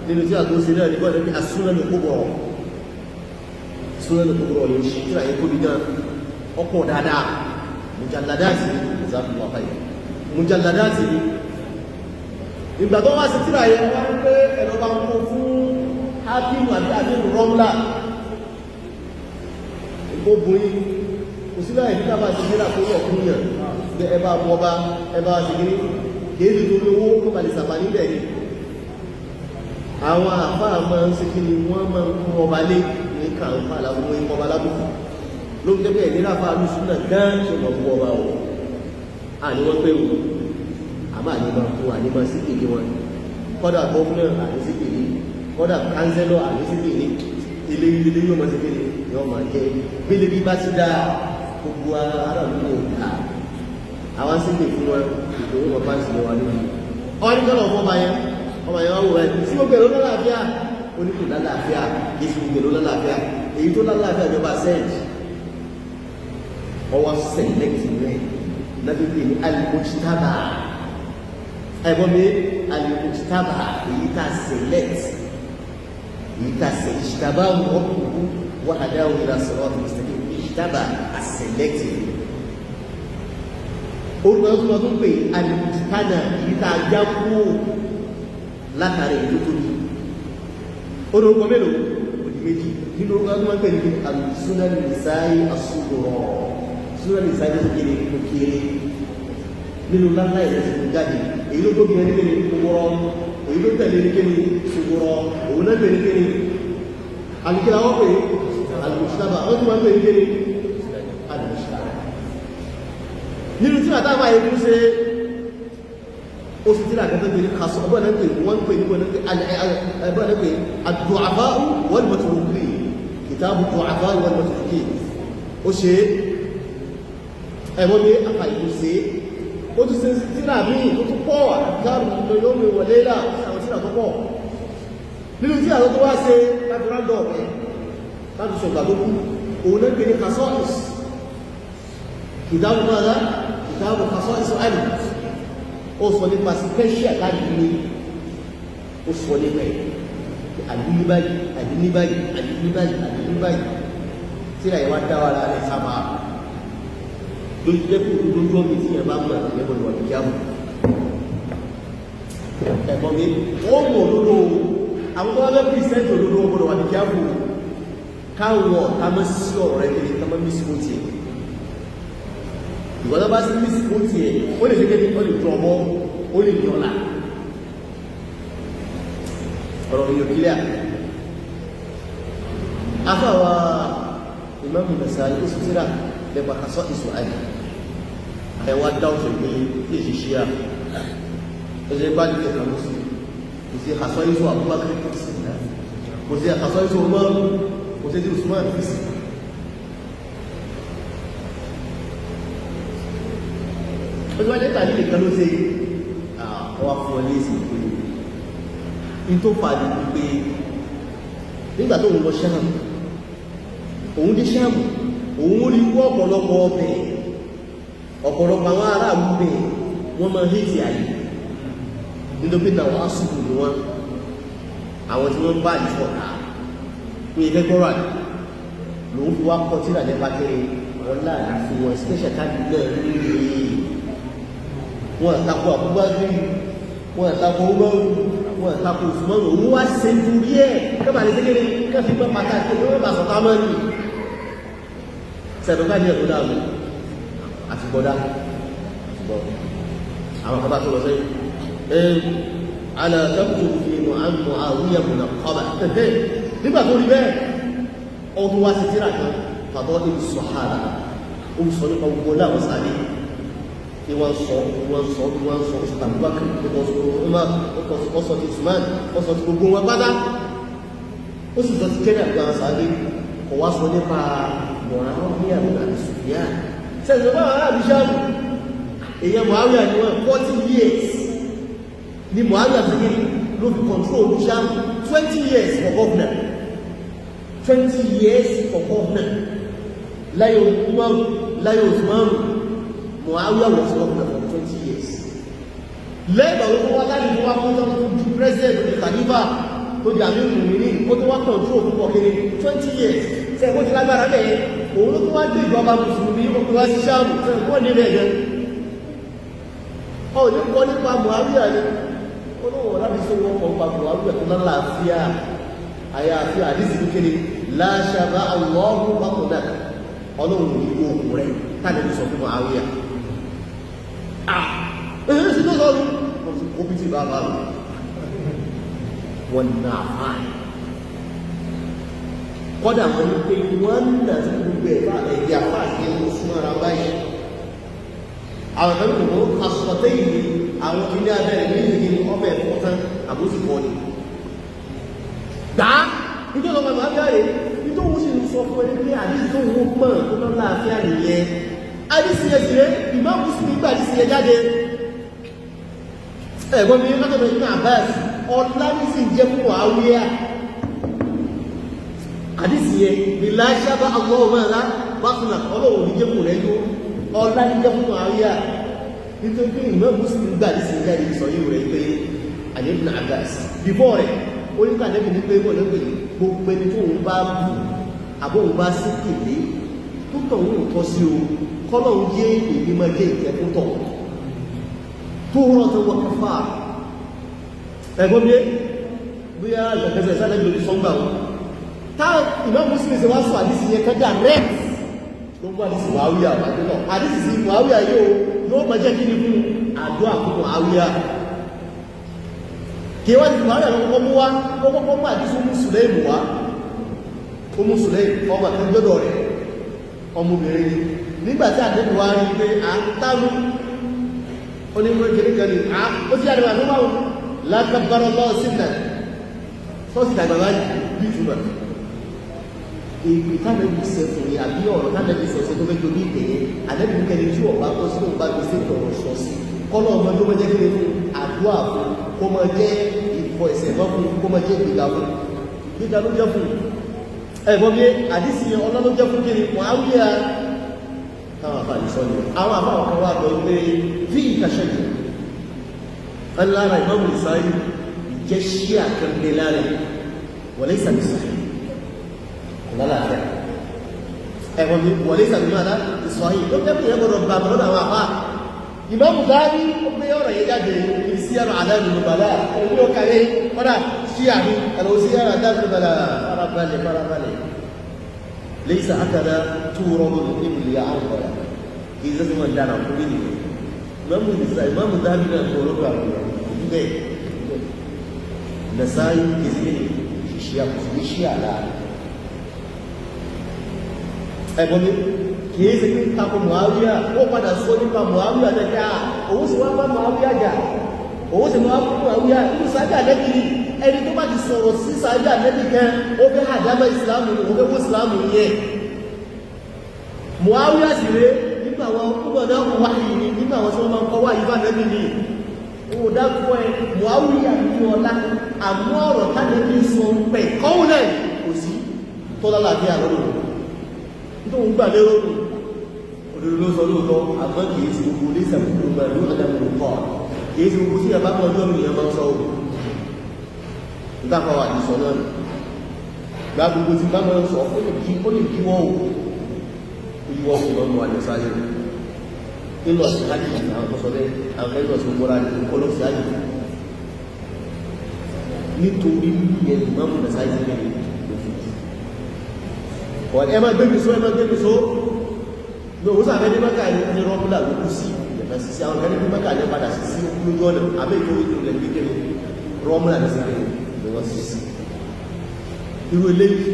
nínú tíra tó ṣe náà nígbà ní asúnà ní kóbọ̀rọ̀ súnà ní kóbọ̀rọ̀ lè ṣe tíra yẹn tóbi náà ọ̀pọ̀ dáadáa mùjàládàtì ìzáfùwà fàyè mùjàládàtì ìgbà tó wá sí tíra yẹn wá ń pé ẹ̀rọ bá ń kó fún hábímù àbí àbímù rọ́mlà ó bùn yín kò sí láì nígbà bá ṣe nílà tó rọ̀ fún yàn pé ẹ bá bọ́ bá ẹ bá ṣe kiri kìí ṣe torí owó kó balẹ̀ sàpà níbẹ̀ ni àwọn àfáà máa ń ṣe kí ni wọ́n máa ń kún ọba lé ní kàǹfà láwọn ohun ìkọba lábùkù ló ń jẹ́ pé ìdílé àfáà ló súnà gán tó lọ fún ọba ọ̀ àní wọ́n pé wò àmọ́ àníbá fún àníbá sí kéde wọn kọ́dà gọ́fúnà àní sí kéde kọ́dà kánsẹ́lọ̀ àní sí kéde ilé yóò máa sí kéde yóò máa jẹ́ bílé bí bá ti dá gbogbo ara mi ò ká àwọn sí kéde fún wọn ìdòwò wọn bá ń sinmi wa lórí ọwọ́ ní kọ́lọ̀ fún ọba yẹn wá wò rẹ̀ sí gbogbo èrò lálàáfíà oníkù lálàáfíà èsì gbogbo èrò lálàáfíà èyí tó lálàáfíà ìjọba sẹ́ẹ̀jì ọwọ́ sẹ̀lẹ̀kì rẹ̀ lábẹ́bẹ̀ ní alimojitaba ẹ̀bọ́n mi alimojitaba èyí tá select èyí tá select ìṣtaba ọkùnkùn wọ́n àdáwò ìlà sọ̀rọ̀ ọ̀tún ìṣtaba ìṣtaba àselect orúkọ tó tó pè alimojitana èyí tá jákú látàrí èyí tó tóbi orúkọ mélòó òdì méjì nínú orúkọ tó máa ń pè ní alùsúnà nìsáyé asúgbòrò súnà nìsáyé tó kéré tó kéré nínú lánlá ìrẹsì tó jáde èyí ló tóbi ẹni kéde kúkúrọ èyí ló tẹ̀lé ní kéde ṣùgbọ́rọ òun náà tẹ̀lé kéde alùkìlá wọ́n pè alùsúnàbà wọ́n tún máa ń pè ní kéde alùsúnàbà nínú tí wàá táwọn àyẹ̀kú ṣe ó sì tíra àgbẹ̀tẹ̀ pé kàṣọ ọgbọ́n náà pé wọ́n pè ní wọ́n pè ẹgbọ́n náà pé àdùàbá wal matruki kìtàbù àdùàbá wal matruki ó ṣe ẹ̀wọ́n ní àfàìkú ṣe ó tún ṣe tíra míì tó tún pọ̀ àdùkárù lómi wọlé là àwọn tíra tó pọ̀ nínú tíra tó wá ṣe láti rándọ̀ rẹ̀ láti sọ̀gbà tó kú òun náà pè ní kàṣọ́ọ̀s kìtàbù náà kìtàbù kàṣọ́ọ̀s àlù ó sọ nípa special káàkiri ó sọ nípa ẹ̀ àdúní báyìí àdúní báyìí àdúní báyìí àdúní báyìí tí ra ìwà dá wàrà rẹ̀ sábà lójú lẹ́kùn lójú ọ̀gbìn tí yẹn bá mọ̀ ẹ̀gbọ́n ìwà ìkíá mọ̀ ẹ̀gbọ́n mi ó mọ̀ òdodo àwọn tó wá fẹ́ pírísẹ́ǹtì òdodo ọgbọ̀n ìwà ìkíá mọ̀ káwọn ọ̀tá mọ́ sí ọ̀rọ̀ rẹ̀ kiri ká mọ́ mí sí mọ́tì ẹ̀ ìwọ́n bá sí mí sí mọ́tì ẹ̀ ó lè ṣe kéde ó lè tọ́ ọmọ ó lè ní ọ̀la ọ̀rọ̀ yóò kílẹ̀ afáwa ìmáàmù Nasa'i ó sì tíra lẹ́gbàá kásọ̀ ìsọ̀láì ẹ̀wà dáwọ̀tò pé kí èsì ṣe à ẹ̀ṣẹ̀ bá ní kẹta ló sí kò sí àkásọ̀ ìsọ̀ Abubakar kìsì kò sí àkásọ̀ ìsọ̀ Umar kò sí Usman kìsì ọjọ́ ajẹ́ tàbí nìkan ló ṣe àwọ́ fún ọ ní èsì pé in tó fàájú pé nígbà tó ń lọ Ṣáàmù òun dé Ṣáàmù òun rí wọ́ ọ̀pọ̀lọpọ̀ ọbẹ̀ ọ̀pọ̀lọpọ̀ àwọn aráàlú bẹ̀ wọ́n máa hẹ́tì àyè nítorí náà wọ́n á sùkù ní wọn àwọn tí wọ́n bá ìfọ̀ká ní ilé gbọ́rọ̀ àdé lòun fi wá kọ́ tí ìrànlẹ́ bá kéré wọn láàrín fún wọn special card náà nílé wọn àtakò Abubakar wọn àtakò Umaru wọn àtakò Usman òun wá sẹ́ńtúrí ẹ̀ kẹ́bà lè sékéré kẹ́fì gbọ́ pàtàkì wọ́n bá sọ̀tà mọ́ ní sẹ̀dọ̀ká ní ẹ̀kọ́ dáàbò àti gbọ́dá àwọn kọba tó lọ sí alàtàkùn fi mọ̀ àwúyẹ̀mù náà kọba nígbà tó rí bẹ́ẹ̀ ọdún wá sí tíra kan tàbọ́ ìlú sọ̀hárà ó sọ nípa gbogbo láwọn sáré tí wọ́n sọ oṣù tàbíwákì ọsọ ti Usman ọsọ ti gbogbo wọn pátá ó sì sọ ti kẹ́rẹ̀ àgbà sáré kọ̀ wá sọ nípa Muawiya àti Sufyan sẹ́sẹ̀ bá wà láàbí Ṣáàmù èyàn Muawiya ni wọ́n 40 years ni Muawiya ti gírí ló fi control Ṣáàmù 20 years for governor 20 years for governor láyé Umar láyé Usman Muawiya was governor for 20 years lẹ́gbàá ló wá láti tó wá kọ́ńtà tó di president ní Khalifa tó di àmì ìrìnrìn ní ó tó wá control fún ọkẹ́rẹ́ 20 years sẹ́kọ́ ti lágbára bẹ́ẹ̀ òun ló tó wá dé ìjọba mùsùlùmí ọkùnrin wá sí Ṣáàmù sẹ́kọ́ nílẹ̀ ẹ̀gẹ́ ọ̀ ní kọ́ nípa Muawiya ni olóòwò láti sọ wọn kọ̀ nípa Muawiya tó lálàáfíà àyàfíà àdísì kékeré láṣàbá Allahu bákọ̀dá ọlọ́run ní ohun rẹ̀ tàbí sọ fún àwíyà ẹ̀yẹ́ sí tó sọ́rọ̀ ó bí tí bá bá rẹ̀ wọ́n náà fáì kọ́dà wọ́n ní pé wọ́n nà sí gbogbo ẹ̀fà ẹ̀dẹ̀ àfáàkì ẹ̀rọ fún ara báyìí àwọn kan kò mọ́ asọ̀tẹ́ ìlú àwọn ilé abẹ́rẹ̀ ní ìlú ọbẹ̀ ẹ̀fọ́ tán àbúsìkọ́ ni gbàá nítorí ọmọ ìmọ̀ abẹ́rẹ̀ nítorí wọ́n sì ń sọ fún ẹni pé àdísì tó wọ́n mọ̀ tó lọ láàfíà nìyẹn àdísì ẹ̀ sí rẹ̀ ìmọ̀ mùsùlùmí gbà àdísì ẹ̀ jáde ẹ̀gbọ́n mi látọ̀dọ̀ ìpín àbáàsì ọ̀lá ní sì jẹ́ fún àwíyá àdísì ẹ̀ ìlà ṣábà àwọn ọmọ ẹ̀rá bákùnà ọlọ́run ní jẹ́kù rẹ̀ yó ọ̀lá ní jẹ́ fún àwíyá nítorí pé ìmọ̀ mùsùlùmí gbà àdísì ẹ̀ jáde sọ yìí rẹ̀ pé àdébìn àbáàsì bífọ́ rẹ̀ oníkà nẹ́bì ní pé bọ́ lẹ́gbẹ̀ gbogbo ẹni tó ń bá bù àbóhun bá sí kèlé tó tọ̀hún ò tọ́ sí o kọ́lọ̀ ń yé èdè máa jẹ́ ìkẹ́ tó tọ̀ tó rọ́ tó wọ́n kẹfà ẹ̀gbọ́n bí i àgbẹ̀kẹsẹ̀ sáré lórí sọ́gbà wọn tá ìmọ̀ mùsùlùmí ṣe wá sọ àdísì yẹn kẹjá rẹ̀ ló ń bọ́ àdísì wàáwíà àti náà àdísì sí wàáwíà yóò máa jẹ́ kí ni fún àdó àkókò àwíà kí wá ti fún àwọn ọmọ mú wá kọ́kọ́ mú àdísù mú Sùlẹ́ìmù wá ó mú Sùlẹ́ìmù ọmọ àtẹ́jọ́dọ̀ rẹ̀ ọmọbìnrin nígbàtí àdébù wá rí pé à ń tánú onímọ̀ kìríkà ní ó sí àdébà tó máa lákàbárọ̀ lọ́ọ̀ sínà sọ́ọ̀sì àgbàlá bí ìtumọ̀ èpè tánàbí sẹ̀fún ní àbí ọ̀rọ̀ tánàbí sọ̀sẹ̀ tó fẹ́ tó ní ìpè yẹn àdébù kẹni tí ọ̀bá kọ́ sí òun bá gbé sí ìtọ̀rọ̀ sọ́ọ̀sì kọ́lọ̀ ọmọ tó mọ́ jẹ́ kí àdúrà fún kó mọ́ jẹ́ ìfọ̀ ẹ̀sẹ̀ mọ́ fún kó mọ́ jẹ́ ìgbìgà fún gbígbà ló jẹ́ fún ẹ̀gbọ́n bí àdísì ọlọ́ ló jẹ́ fún kí ni wọ́n á wíyà táwọn àfààní sọ ni àwọn àbáwọn kan wà lọ pé bí ìkàṣẹ́ jù alára ìmọ̀mù ìsáyé jẹ́ ṣí àkẹ́lẹ́ lára wọlé ìsàbísà ọ̀làlàfẹ́ ẹ̀gbọ́n bí wọlé ìsàbísà ìsọ̀yí ló jẹ́ pé ẹgbọ́dọ̀ bá lọ́dọ̀ àwọn àfáà ìmọ̀mù dárí ó gbé ọ̀rọ̀ yẹ jáde ní sí ẹ̀rọ àdáyébùnúbàlá ẹ̀rí ó kàrí kọ́dà sí àmì ẹ̀rọ sí ẹ̀rọ àdáyébùnúbàlá farabalẹ̀ lẹ́yìn àkàdá tó rọrùn níbi àwọn ọ̀rọ̀ kì í sẹ́sẹ́ wọn dára fún mi nìyẹn ìmọ̀mù dárí náà kọ́ lọ́dọ̀ àwọn ọ̀rọ̀ bẹ́ẹ̀ Nasa'i kìí ṣí àlá ẹ̀gbọ́n mi kìí ṣe kí tako Muawiya ó padà sọ nípa Muawiya dẹ́gbẹ́ òun sì wá bá Muawiya jà òun sì máa fún Muawiya nínú sáájà lẹ́bí ẹni tó bá ti sọ̀rọ̀ sí sáájà lẹ́bí gan ó fẹ́ àdámọ́ ìsìlámù ó fẹ́ kó ìsìlámù yẹn Muawiya sì ré nígbà àwọn púpọ̀ náà wà yìí nígbà àwọn tí wọ́n máa ń kọ́ wá yìí bá lẹ́bí ni ó dákọ́ ẹ Muawiya ní ọlá àmú ọ̀rọ̀ tánẹ́bí sọ pẹ̀ kọ́wùlẹ̀ kò sí tó lálàáfíà lọ́rùn tó ń gbà lérò òdòdó ló sọ lóòtọ́ àmọ́ kìí sí gbogbo ní ìsẹ̀kùnkùn pẹ̀lú àdàmù kọ́ kìí sí gbogbo sí ẹ̀bákan ọjọ́ ènìyàn máa ń sọ òun ìdápàwà ìsọ náà gbá gbogbo tí máa ń sọ ó lè kíwọ́ òun lọ́nà wà ní sáyé nílò sí láti àwọn tó sọ lẹ́ àwọn ẹgbẹ́ tó gbọ́ra ní kọ́lọ́ sí ayé nítorí yẹn ìmáàmù nà sáyé sí lẹ́yìn wọ́n ẹ máa gbébi só lóòwò sàfẹ́ ní mẹ́kà ní rọ́mùlà ló kú sí ìyẹ̀fẹ́ sí sí àwọn ẹni ní mẹ́kà ní padà sí sí lójú ọ̀nà abẹ́ ìtòrí ìrìnlẹ̀ gbígbé rọ́mùlà ní sí ní wọ́n sí sí irú eléyìí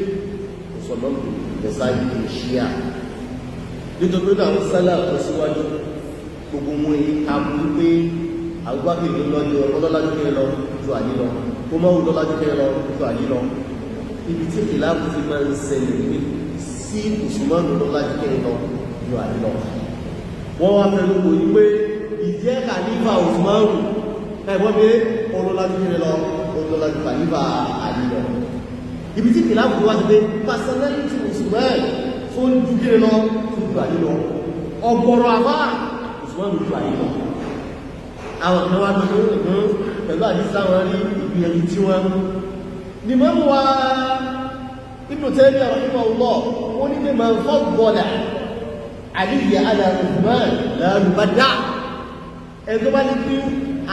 ìsọ̀lọ́mù ìgbẹ̀sá ìlú ṣíà nítorí náà wọ́n sálà tó síwájú gbogbo wọn èyí àbú pé àgbábìnrin lọ́jọ́ ọlọ́lájú kéré lọ ju àyí lọ kó mọ́ ọlọ́lájú kéré lọ ju àyí lọ ibi tí ìlàbù fi máa ń ṣẹlẹ̀ ní sí Usmanu ọlọ́lájú kéré lọ ju àyí lọ wọ́n wá fẹ́ lóko yí pé ìjẹ́ kàlífà Usmanu ẹ̀wọ́n pé ọlọ́lájú kéré lọ ọlọ́lájú kàlífà àyí lọ ibi tí ìlàbù wá ti pé personality Usmanu fún ju kéré lọ ju àyí lọ ọgbọ̀rọ̀ àbá Usmanu ju àyí lọ àwọn kan wá lọ́dún pẹ̀lú àdísá wọn rí ìgbìyànjú tí wọ́n ni mọ́ wá Ibn Taymiyyah rahimahullah wọ́n ní pé man faddala Aliyya ala Uthman la yubadda ẹni tó bá ní pé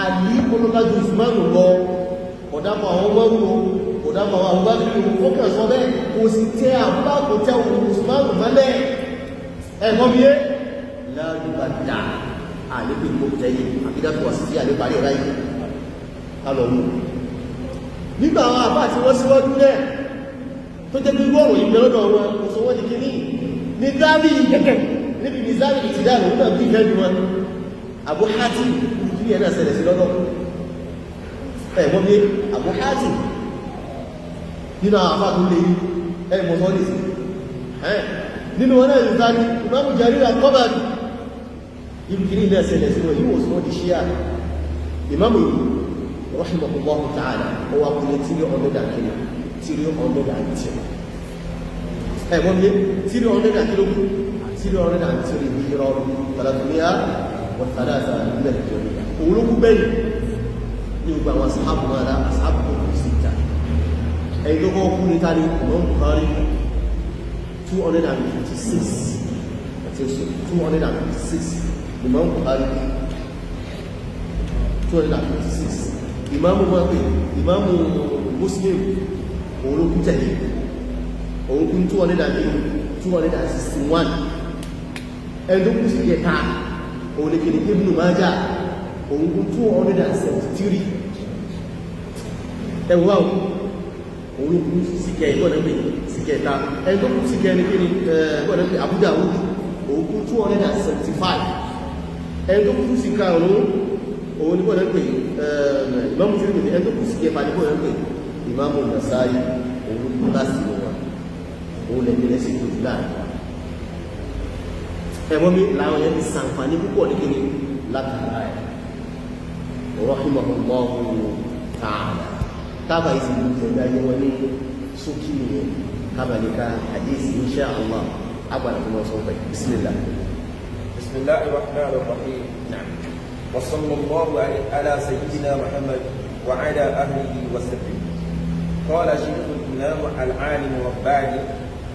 àlì olólájú Usman lọ ọ̀dámọ̀ àwọn wọ́wọ́ ọ̀dámọ̀ àwọn agbábìnrin ó kàn sọ bẹ́ẹ̀ kò sì tẹ àbúrò kò tẹ Usman mọ́lẹ̀ ẹ̀kọ́ bí yé láàrùbá dà àlébí kò tẹ́yìn àbídàtọ̀ sí àlébàrí ráyìí kálọ̀mù nígbà àwọn àbá tí wọ́n síwájú náà tó jẹ́ bí wọ́n ìgbẹ́ lọ́dọ̀ wọn kò sọ wọ́n di kí ní dárí gẹ́gẹ́ níbi mizari ìtìdáàrùn nígbà bí ìfẹ́ bí wọn Abu Hatim ní ẹ̀nà ṣẹlẹ̀ sí lọ́dọ̀ ẹ̀gbọ́n bí Abu Hatim nínú àwọn àbá tó lè ẹ̀mọ̀ sọ́lé sí nínú wọn náà ìrìnkárí Imam Jarir al-Tabari ibi kìí náà ṣẹlẹ̀ sí wọn yíwọ̀ sí wọn di ṣíyà Imam yìí rahimahullahu ta'ala ó wá kúlé tírí ọ̀nẹ́dà kìí tírí ọ̀nẹ́dà tí ẹ̀gbọ́n bí tírí ọ̀nẹ́dà kí ló kú tírí ọ̀nẹ́dà tírí bí rọrùn tàlàtúnmíà wọ́n tàlà ilẹ̀ ìjọba òun ló kú bẹ́yìn ní gbogbo àwọn asáàbù náà dá asáàbù tó kù sí ìjà ẹ̀yìn tó kọ́ kú ní tàbí Imam Bukhari 256 àti oṣù 256 Imam Bukhari 256 Imam Mọ́pẹ̀ Imam Muslim òun ló kú tẹ̀lé òun kú 261 ẹni tó kú sí kẹta òun lè kìí Ibn Majah òun kú 273 ẹwọ́ àwọn òun ló kú sí kẹ ìgbọ́nàmẹ́ sí kẹta ẹni tó kú sí kẹ ní kíni ìgbọ́nàmẹ́ Abu Dawud òun kú 275 ẹni tó kú sí ká òun ní gbọ́nàmẹ́ Imam Tirmidhi ẹni tó kú sí kẹfà ní gbọ́nàmẹ́ Imam Nasa'i òun kú láti wọn òun lẹ́gbẹ̀ẹ́ sí tó láàrín ẹ̀wọ́n mi láwọn yẹn ti sàǹfàní púpọ̀ ní kíni látara ẹ̀ rahimahullahu ta'ala tábà ìsìnkú tẹ̀lé ayé wọn ní sókí nìyẹn kábàlíkà hadith insha Allah agbára tó máa sọ pé bismillah. bismillahir rahmanir rahim. wa sallallahu ala sayyidina Muhammad wa ala ahlihi wa sallam. qala shaykhul imam al-alim rabbani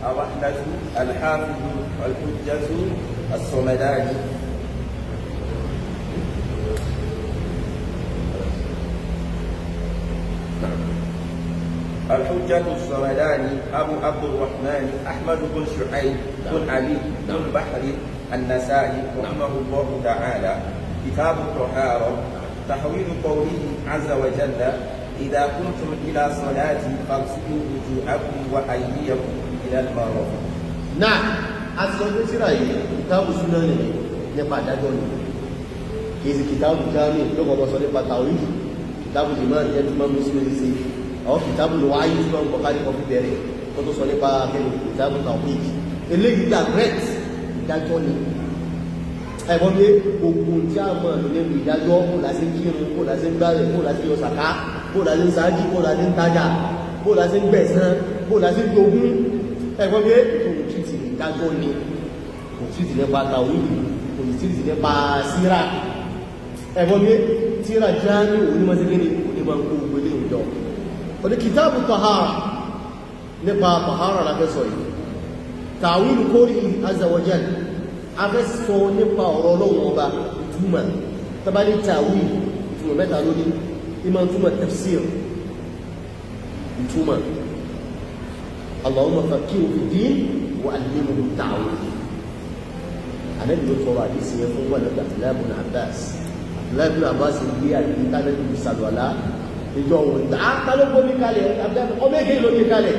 الرحلة الحافظ الحجة الصمداني الحجة الصمداني أبو عبد الرحمن أحمد بن شعيب بن علي بن بحر النسائي رحمه الله تعالى كتاب الطهارة تحويل قوله عز وجل إذا كنتم إلى صلاة فاغسلوا وجوهكم وأيديكم إلى المرافق. نعم أصلا ترى كتاب السنن nípa àdájọ́ ni kìí sí kìtàbù jáàmì lọ́gbọ̀gbọ̀ sọ nípa tàwí kìtàbù lè máa jẹ́ tí máa mú sí lórí sí àwọn kìtàbù lè wáyé tí máa ń bọ̀kárí kọfí bẹ̀rẹ̀ tó tó sọ nípa akẹ́lù kìtàbù tàwí eléyìí direct ìdájọ́ ni ẹ̀gbọ́n pé gbogbo tí a mọ̀ nínú ìdájọ́ kó lásí kírun kó lásí gbárẹ̀ kó lásí yọ sàká kó lásí sáájì kó lásí tajà kó lásí gbẹ̀sán kó lásí gbogbo ẹ̀gbọ́n pé òun tí ti ìdájọ́ ni kò tí ti nípa tàwí kò tí ti nípa síra ẹ̀gbọ́n pé tíra jáàmì onímọ̀ sí kíni onímọ̀ kó gbélé ìjọ òní kìtàbù tọ̀hárà nípa tọ̀hárà láfẹ́ sọ yìí tàwí kórì azza wa jal afẹ́ sọ nípa ọ̀rọ̀ Ọlọ́run ọba ìtumọ̀ tàbí tàwí ìtumọ̀ mẹ́ta lóní ìmọ̀ ìtumọ̀ tafsir ìtumọ̀ Allahumma faqihu fi din wa allimhu ta'wil Ànábì ló tọrọ àdísì yẹn fún wọn lọ́gbà Abdullahi ibn Abbas gbé àdísì tánàbí ìsàlọ́lá ìjọ òun tààtàlógún ní kalẹ̀ ọmọ èké ló ní kalẹ̀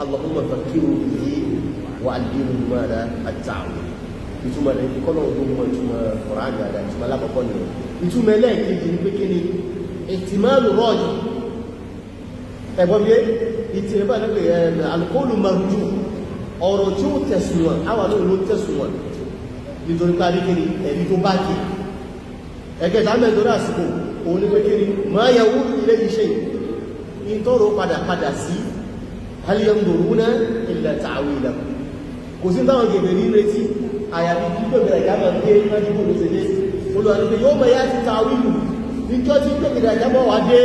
Allahumma faqihu fi din wa allimhu at-ta'wil ìtumọ̀ rẹ̀ ní kọ́nà ọdún mọ́ ìtumọ̀ Kùránì àdá ìtumọ̀ alákọ̀ọ́kọ́ ni ìtumọ̀ ẹlẹ́ẹ̀kejì ní pé kí ni ihtimalu rajih ẹ̀gbọ́n bí ìtì ẹ̀bá nígbè al-qawlu marjuh ọ̀rọ̀ tí ó tẹ̀sùn wọn àwọn náà ló tẹ̀sùn wọn nítorí pé adé kí ni ẹ̀rí tó bá kí ẹ̀kẹta mẹ́tọ́rọ̀ àsìkò òun ní pé kí ni ma ya'udu ilayhi shay' ìtọ́rọ̀ padà sí hal yanzuruna illa ta'wilahu kò sí táwọn gẹ̀gẹ̀ ní retí àyàbí gbẹ̀gbẹ̀rẹ̀ ìjábọ̀ dé láti bó ló ṣe dé olùwàlúgbẹ̀ yóò mọ̀ yá ti ta'wilu níjọ́ tí gbẹ̀gbẹ̀rẹ̀ ìjábọ̀ wá dé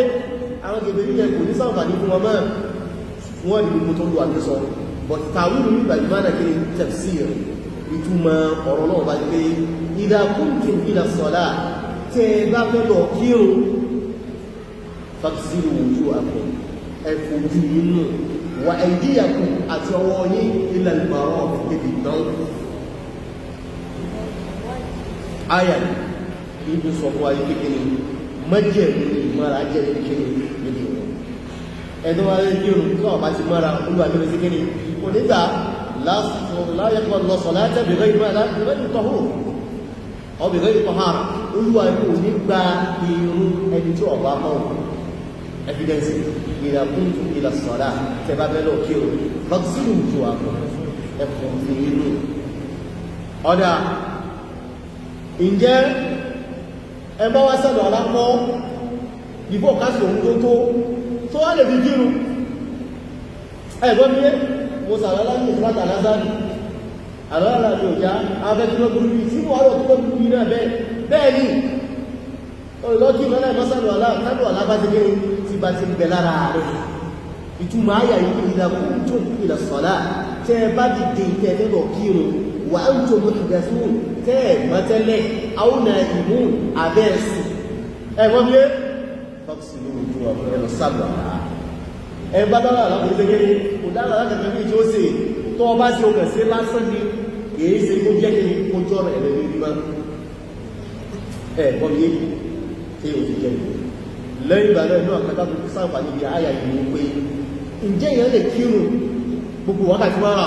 àwọn gẹ̀gẹ̀ ní ẹkùn ní sàǹfàní fún ọmọ wọ́n ní gbogbo tó lù àti sọ but ta'wilu ní ìgbà ìmánà kí ni tafsir ìtumọ̀ ọ̀rọ̀ náà bá gbé idha kuntum ila salat tẹ́ bá fẹ́ lọ kírun faghsilu wujuhakum ẹ̀fọ́jú nínú wa aydiyakum àti ọwọ́ yín ila al-marafiq ibi náà àyà ibi sọ fún ayé kékeré mọ́jẹ̀ ìmọ̀ra jẹ́ kékeré níbi wọn ẹ̀dọ́ wa lè kírun tí wọ́n bá ti mọ́ra olúwa tó lè sí kékeré kò nígbà láyẹ̀kọ́ lọ sọ láti bẹ̀rẹ̀ ìtọ́hù ọbẹ̀rẹ̀ ìtọ́hàrà olúwa kò ní gba irun ẹni tí ọba mọ́ evidence ìlàkúntù ìlàsọ̀rá tẹ́bá bẹ́ẹ̀ lọ kírun vaccine ju àpò ẹ̀fọ́ fi inú ọ̀dà ǹjẹ́ ẹ bá wá sẹ́lọ̀ alápọ̀ ìbò káṣì òun tó wá lè fi kírun ẹ̀gbọ́n mi mo sàrọ̀ láti ìfúrátà lázàrì àlọ́lá ní òjá abẹ́kínlọ́gbùrú bí tí wọ́n rọ̀ tó gbùrú bí náà bẹ́ẹ̀ ni olùlọ́kí mẹ́lá ìmọ́sàlù alábájẹ́gẹ́ tí bá ti bẹ̀ lára rẹ̀ ìtumọ̀ ayà yìí ìlàkùn tó ìlà sọ́lá tẹ́ bá dìde ìtẹ́lẹ́lọ kírun wà ń tó mọ́ ìgbàsún tẹ́ mọ́tẹ́lẹ̀ àwọn ìmú abẹ́ẹ̀sì ẹ̀gbọ́n bí fọ́ksì ló ń tó ọ̀pọ̀lọpọ̀ sábà ẹ bá dára alábòjẹ́gẹ́ kò dára alákàtà bí tí ó sì tó ọba sí ọkà sí lásán ní èyí sí kó jẹ́ kí kó jọ́ rẹ̀ lẹ́nu rí máa ẹ̀gbọ́n bí tí ó ti jẹ́ lẹ́yìn ìgbà náà náà kátà tó sáàpà níbi àyà ìlú pé ǹjẹ́ èèyàn lè kírun gbogbo wákàtí wọ́n rà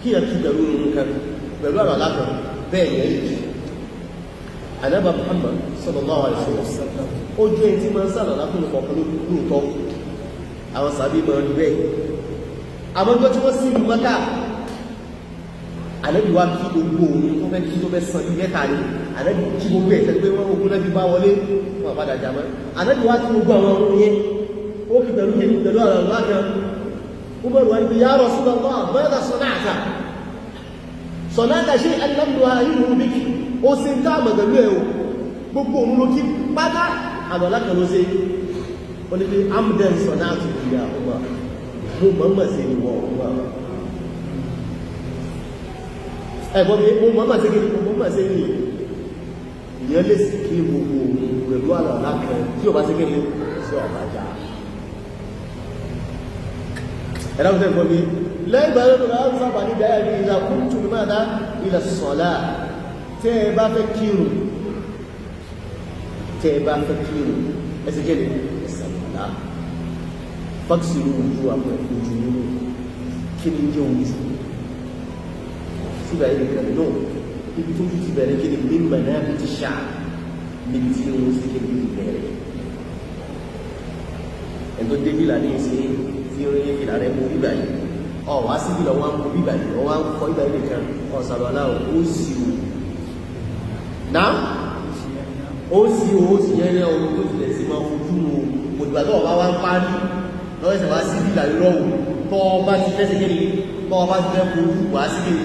kí ẹ kí pẹ̀lú nǹkan pẹ̀lú àrà látọ̀ bẹ́ẹ̀ yẹn lè kí ànábà Muhammad sallallahu alaihi wasallam ó jẹ́ ẹni tí máa ń sàlọ̀ látọ̀ nǹkan lóòótọ́ àwọn sàbí máa ń bẹ́ẹ̀ àmọ́jọ́ tí wọ́n sí ìlú Mẹ́kà ànábì wá kí gbogbo òun tó fẹ́ kí tó fẹ́ san mẹ́ta ni ànábì kí gbogbo ẹ̀ tẹ́lẹ̀ pé wọ́n ogun lẹ́bí bá wọlé wọn padà jàmọ́ ànábì wá kí gbogbo àwọn ọmọ yẹn ó fi pẹ̀lú àwọn ọ̀lákan ó bẹ̀rù wọn ya Rasulullah mada sana'ta sana'ta shay'an lam nu'ahiruhu biki ó sì ń dá àmọ̀gẹ̀lú ẹ̀ o gbogbo òun ló kí pátá àwọn ọ̀lákan ló ṣe ó ní pé amden sana'tu ìyá ọmọ mo mọ̀ọ́mọ̀ sí ni wọ́n ọmọ ẹ̀gbọ́n mi mo mọ̀ọ́mọ̀ sí kí mo mọ̀ọ́mọ̀ sí ni ìyẹn lè sì kí gbogbo òun pẹ̀lú àwọn ọ̀lákan tí ò bá sí kí ni sí ọ̀bàjá ẹ̀rọ ìfẹ́ ìfọ́ mi lẹ́gbàá lọ́nà láti sábà ní dáyà ní ìlà kúntù ní máa dá ilẹ̀ sọ̀lá tẹ́ ẹ bá fẹ́ kírun ẹsẹ̀ jẹ́ ìsàmàlá fọ́ksì ní ojú àpọ̀ ojú nínú kí ni jẹ́ ojú síbà ilẹ̀ kẹrì náà ibi tó ti bẹ̀rẹ̀ kí ni mímọ̀ náà bí ti ṣá níbi tí ó sì kí ni bẹ̀rẹ̀ ẹ̀tọ́ débìlà ní ìsìn tí ó yẹ fìlà rẹ̀ mú bíbà yìí ọ wá sí bílọ̀ wọn mú bíbà yìí ọ wá ń kọ́ bíbà yìí nìkan ọ sàlọ́lá ó sì o náà ó sì yẹn ní ọdún tó tilẹ̀ sí máa fojú mu òdìgbà tó ọba wá ń parí lọ́wọ́ ìṣẹ̀ wá sí bílà yìí rọ̀wù tó ọba ti fẹ́ segin ní tó ọba ti fẹ́ fojú wá sí bílà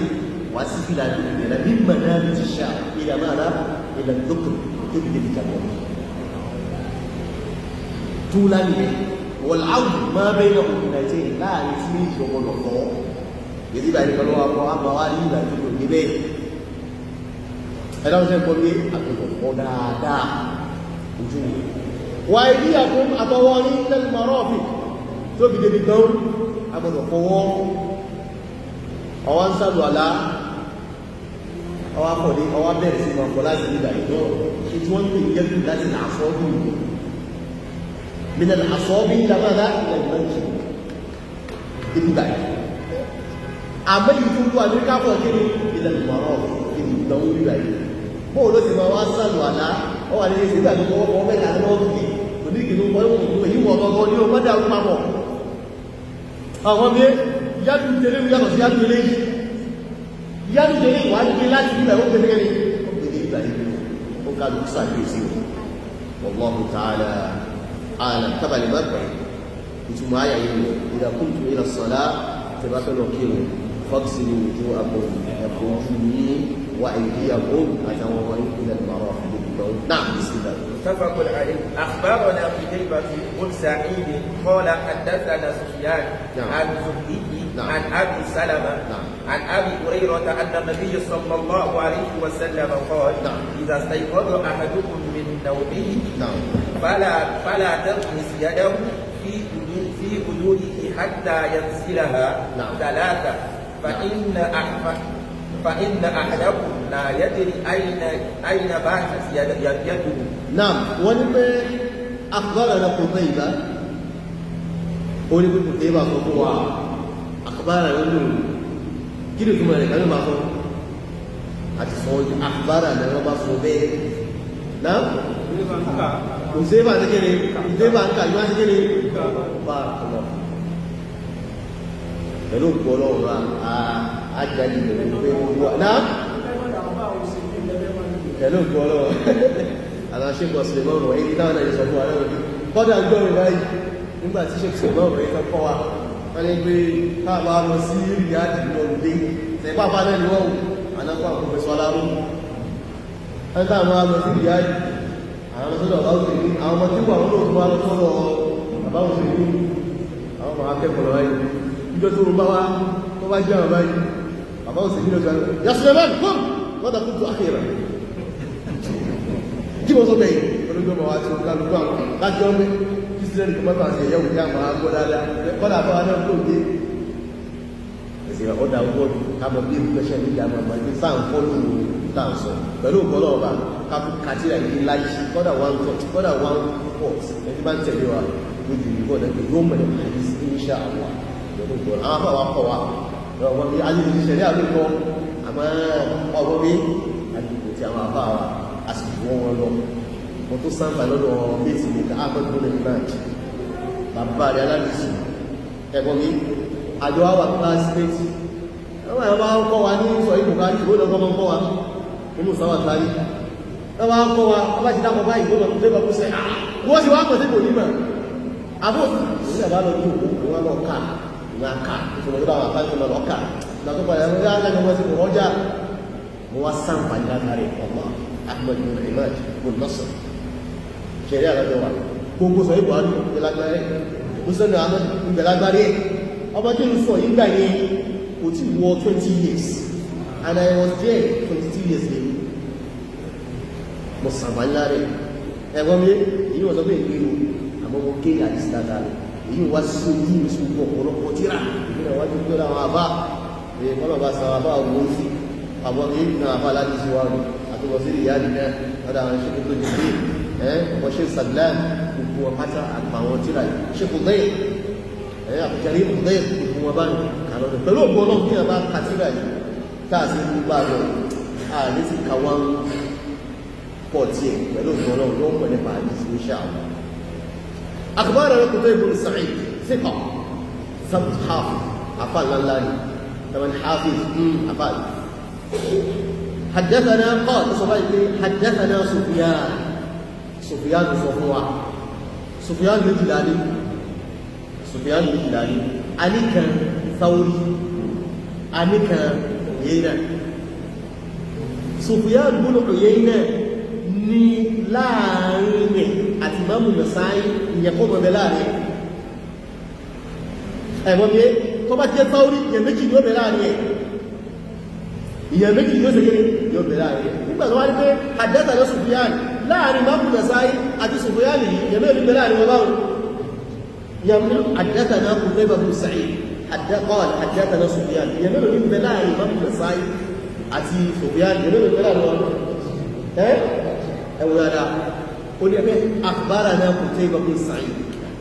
wá sí bílà yìí ìrẹ̀lẹ̀ bí mọ̀nà bí ti ṣá ilẹ̀ máa dá ilẹ̀ dókòrò tó bí débi jàpọ̀ tó lánìí والعود ما بين أمنتين لا يسميه شغل الله يجب أن يكون الله موالي لا تكون جبه هذا هو لي أقول خدادا وأيديكم أطوالي إلى المرافق تو بدي بدون أقول فوق أو أنسى ولا أو أقولي أو أبدأ سيما فلا سيدا يدو إتوان يجب لازم عصابي من الأصابع إلى ماذا؟ إلى المنكب بالبعد أما يجب أن يكافئ إلى المرافق إلى الدور بعد هو لو سمع وصل ولا هو عليه سيدا هو ما كان نوكي وديك نو ما هو ما هو اليوم ما دام ما هو àwọn mi yadu tẹ̀lé mi yàtọ̀ sí yadu tẹ̀lé wà ní láti bí báyìí ó gbé nígbẹ̀rẹ̀ ó gbé ní ìgbà yìí ó ká ló sàkíyèsí wallahu ta'ala أعلم طبعا المربع ثم آية إذا قمتم إلى الصلاة تبقوا كيلو فاغسلوا وجوهكم وأيديكم وأيديكم أتوضأوا إلى المرافق نعم بسم الله متفق عليه. أخبرنا قتيبة بن سعيد قال حدثنا سفيان عن زهري عن أبي سلمة عن أبي هريرة أن النبي صلى الله عليه وسلم قال إذا استيقظ أحدكم من نومه فلا تغمس يده في وجوده حتى يغسلها ثلاثة فإن أحدكم لا يدري أين باتت يده. نعم. ولما أخبرنا قتيبة ولما قتيبة فقوا أخبرنا أنه كيف يكون هذا كلام آخر أتصور أخبرنا لما صوبه. نعم. قتيبة نكني قتيبة نكني ما نكني بارك الله. pẹ̀lú ọlọ́run àjáde ìlú pé wọ́n náà pẹ̀lú ọlọ́run aláṣẹ́kọ̀ sílẹ̀mọ́rùn èyí táwọn náà sọ fún ààrẹ òní kọ́dà gbọ́rin báyìí nígbà tí ṣe sílẹ̀mọ́rùn èyí tọ́kọ́ wa wọ́n ní pé káàbà lọ sí ríyáàdì lọ́rùdé tẹ̀pápá náà ni wọ́n anáfà pọ̀fẹ́sọ́ aláró wọ́n táwọn lọ sí ríyáàdì àwọn ọmọdé ọ̀bá òṣèlú àwọn ọmọ tí wọ́n lọ́wọ́ tó wá lọ́tọ́rọ̀ bàbá òṣèlú àwọn ọmọ akẹ́kọ̀ọ́ lọ́wọ́ ìjọ tó rúbá wá tó bá jẹ́ àwọn báyìí bàbá òsì nílò jọ ya Suleiman kún wọ́dà kún tó àkèrè kí wọ́n sọ bẹ̀yìn olóògbé wá tí ó kálùkù àwọn lájọ́ mẹ́ kí sílẹ̀ nìkan mọ́ta àti ẹ̀yẹ́ òjá àmà agbọ́ dáadáa kọ́dà bá wá náà tó dé ẹ̀sìn ọ̀dà wọ́ọ̀dù kábọ̀ bí èmi pẹ́ṣẹ́ níbi àmà àmà ní sáà ń fọ́lù táǹsọ̀ pẹ̀lú ògbọ́nà ọba kàtírà ìdí láyé kọ́dà one port ẹni bá ń tẹ̀lé wa lójú ìbọn ẹgbẹ̀ yóò mẹ́rin àdìsí insha Allah àwọn afọ àwọn akọ wa ọgbọ́n bí ayé ti ṣẹlẹ̀ àlùkọ àmọ́ ọgbọ́n bí àdìgbò tí àwọn afọ àwọn àsìkò wọn lọ wọn tó sáǹfà lọ́dọ̀ méjì ní káàkiri ní branch bàbá rẹ̀ aládìsí ẹ̀gbọ́n mi àjọ wa wà classmate àwọn àwọn bá ń kọ́ wa ní sọ ìbò kárí ìwé lọ́kọ́ mọ́ kọ́ wa nínú sáwà kárí wọ́n bá ń kọ́ wa wọ́n bá ti dákọ̀ báyìí wọ́n bá tó sẹ́ wọ́n sì wá pọ̀ sí kò ní mọ̀ àbó ìṣẹ̀lẹ̀ bá lọ ní òkú wọn lọ ká ìmáka ìṣòro tó bá wà fáìlì lọ lọ́kà lọ́tọ́ padà ẹ̀rọ yá lájọ wọ́n sí kò rọ́jà mo wá sáǹfà ní látàrí ọmọ Ahmed bin Imad bin Nasr ṣẹ̀rí àlọ́jọ́ wa gbogbo sọ ìbò àdúgbò ìgbẹ̀lágbárí mùsùlùmí Ahmed ìgbẹ̀lágbárí ọmọ tí ó sọ ìgbà yẹn kò tí wọ 20 years and I was there 22 years later mo sàmà ńlá rẹ̀ ẹ̀gbọ́n mi èyí wọ́n sọ pé ìgbèrú àmọ́ mo ké àdìsí dáadáa rẹ̀ èyí wá sí ojú ìṣòwò ọ̀pọ̀lọpọ̀ tíra ìpínlẹ̀ wájú pé àwọn àbá kọ́lọ̀bá sọ àbá òun sí àwọn èyí náà àbá láti ṣe wá rẹ̀ àtúbọ̀ sí ìyá rí náà lọ́dọ̀ àwọn ṣe tó jù pé ọmọ ṣe sàgbà gbogbo ọpátá àtàwọn tíra ṣe kò dẹ́yìn àpòkẹ́rí kò dẹ́yìn gbogbo wọn bá ní kàlọ́dọ̀ pẹ̀lú ògbó ọlọ́run tí a bá ka tíra yìí káàsì gbogbo àjọ àlè sí ka wọn pọ̀ tiẹ̀ pẹ̀lú ògbó ọlọ́run ló ń pẹ̀ nípa àdìsí iṣẹ́ àwọn أخبارنا قتيبة بن سعيد ثقة ثبت حافظ أفعل الله كمان حافظ أفعل حدثنا قال حدثنا سفيان الهلالي علي كان ثوري علي كان عيينة سفيان بن عيينة ní láàrin rẹ̀ àti Imamu Nasa'i ìyẹ̀kọ́ mọ̀bẹ̀ láàrin ẹ̀wọ̀n mi tó bá jẹ́ Thawri ìyẹ̀ méjì yóò bẹ̀ láàrin ẹ̀ ìyẹ̀ méjì yóò sẹ́gẹ́rẹ́ yóò bẹ̀ láàrin ẹ̀ nígbàtí wọ́n rí pé haddathana Sufyan láàrin Imamu Nasa'i àti Sufyan yìí ìyẹ̀ méjì bẹ̀ láàrin wọn báwọn yàmú haddathana Qutayba bin Sa'id qala haddathana Sufyan ìyẹ̀ méjì bẹ̀ láàrin Imamu Nasa'i àti Sufyan ìyẹ̀ méjì bẹ̀ láàrin wọn أولا قل أخبرنا قتيبة بن سعيد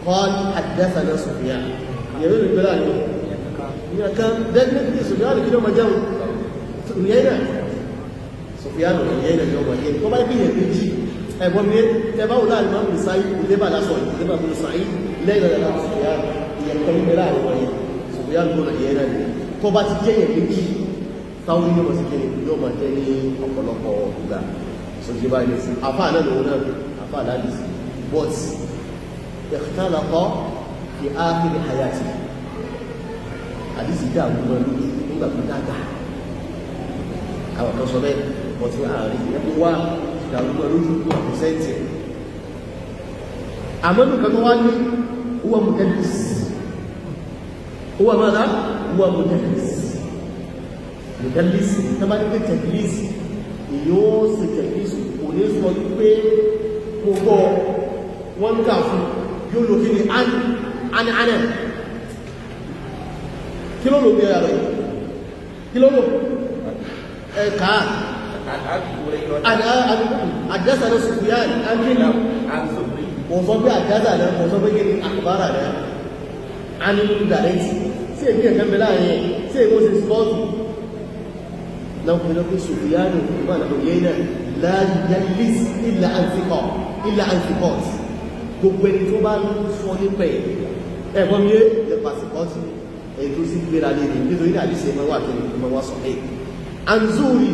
قال حدثنا سفيان يقول البلاد كان دائما سفيان كده ما جاء سفيان وعيينة اليوم وعيينة وما يبين يجي أقول لي تبعوا لا الإمام بن سعيد وتبع لا صوي تبع بن سعيد لا لا سفيان يقول البلاد وعيينة سفيان بن عيينة تبع تجي يجي Thawri yóò sì kí ni yóò máa jẹ́ ní ọ̀pọ̀lọpọ̀ ìgbà sójú báyìí lè sí afá náà lòun náà afá láti sí but ikhtalaqa fi akhir hayati àdìsí dá àwọn ọmọ lójú nígbà tó dáadáa àwọn kan sọ bẹ́ẹ̀ but àárín ẹ̀kọ́ wá ìdàrú ọmọ lójú tó àpòsẹ́ǹtì àmọ́dún kan tó wá ní huwa mudallis huwa mada huwa mudallis mudallisi tàbí pé tẹ̀lísì yóò ṣe tẹ̀lísì kò ní sọ wípé gbogbo wọ́n ń kà fún yóò lò kí ni ánẹ̀ kí ló lò bí ẹ̀rọ yìí kí ló lò كان عن أبي هريرة حدثنا سفيان عن زهري وصبي حدثنا وصبي أخبارنا عن دارتي سيدي كان بلاي سيدي موسى سبوتي لو كنا في سفيان وما نقولين لا يجلس إلا عن ثقات gbogbo ẹni tó bá ń sọ nípa ẹ̀gbọ́n mi lè pàṣípọ́tì èyí tó sì gbéra lè rí nítorí ní àdíṣe ẹmọ wà kìí ọmọ wa sọ ẹ̀ anzuri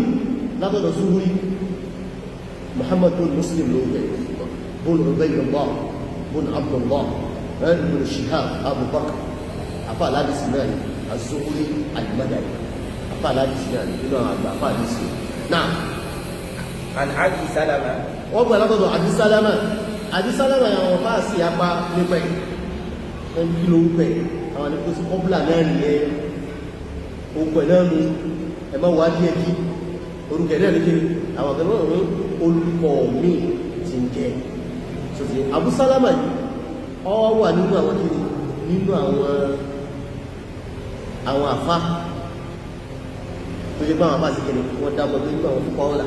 látọ̀dọ̀ zuhuri muhammad bin muslim ló gbẹ̀ bun ubaydullah bun abdullah bin shihab abubakar afa aládìsí náà ni azuhuri alimadari afa aládìsí náà ni nínú àwọn àgbà afa aládìsí náà. عن أبي سلمة wọ́n gbọ́ látọ̀dọ̀ àdísálámà àdísálámà àwọn fáà sí apá nípa ẹni kí ló ń pẹ̀ àwọn ní kó sí kọ́bùlà náà rí ẹ okùn ẹ̀ náà nù ẹ̀mọ́ wà díẹ̀ kí orúkẹ̀ náà ní kí àwọn akẹ́lẹ́ ọ̀rọ̀ olùkọ́ mi ti ń jẹ́ sọ́sì àbúsálámà yìí ọ wà nínú àwọn kí nínú àwọn àfá tó jẹ́ pé àwọn àfá sí kí wọ́n dábọ̀ tó nínú àwọn fúkọ̀ ọ̀la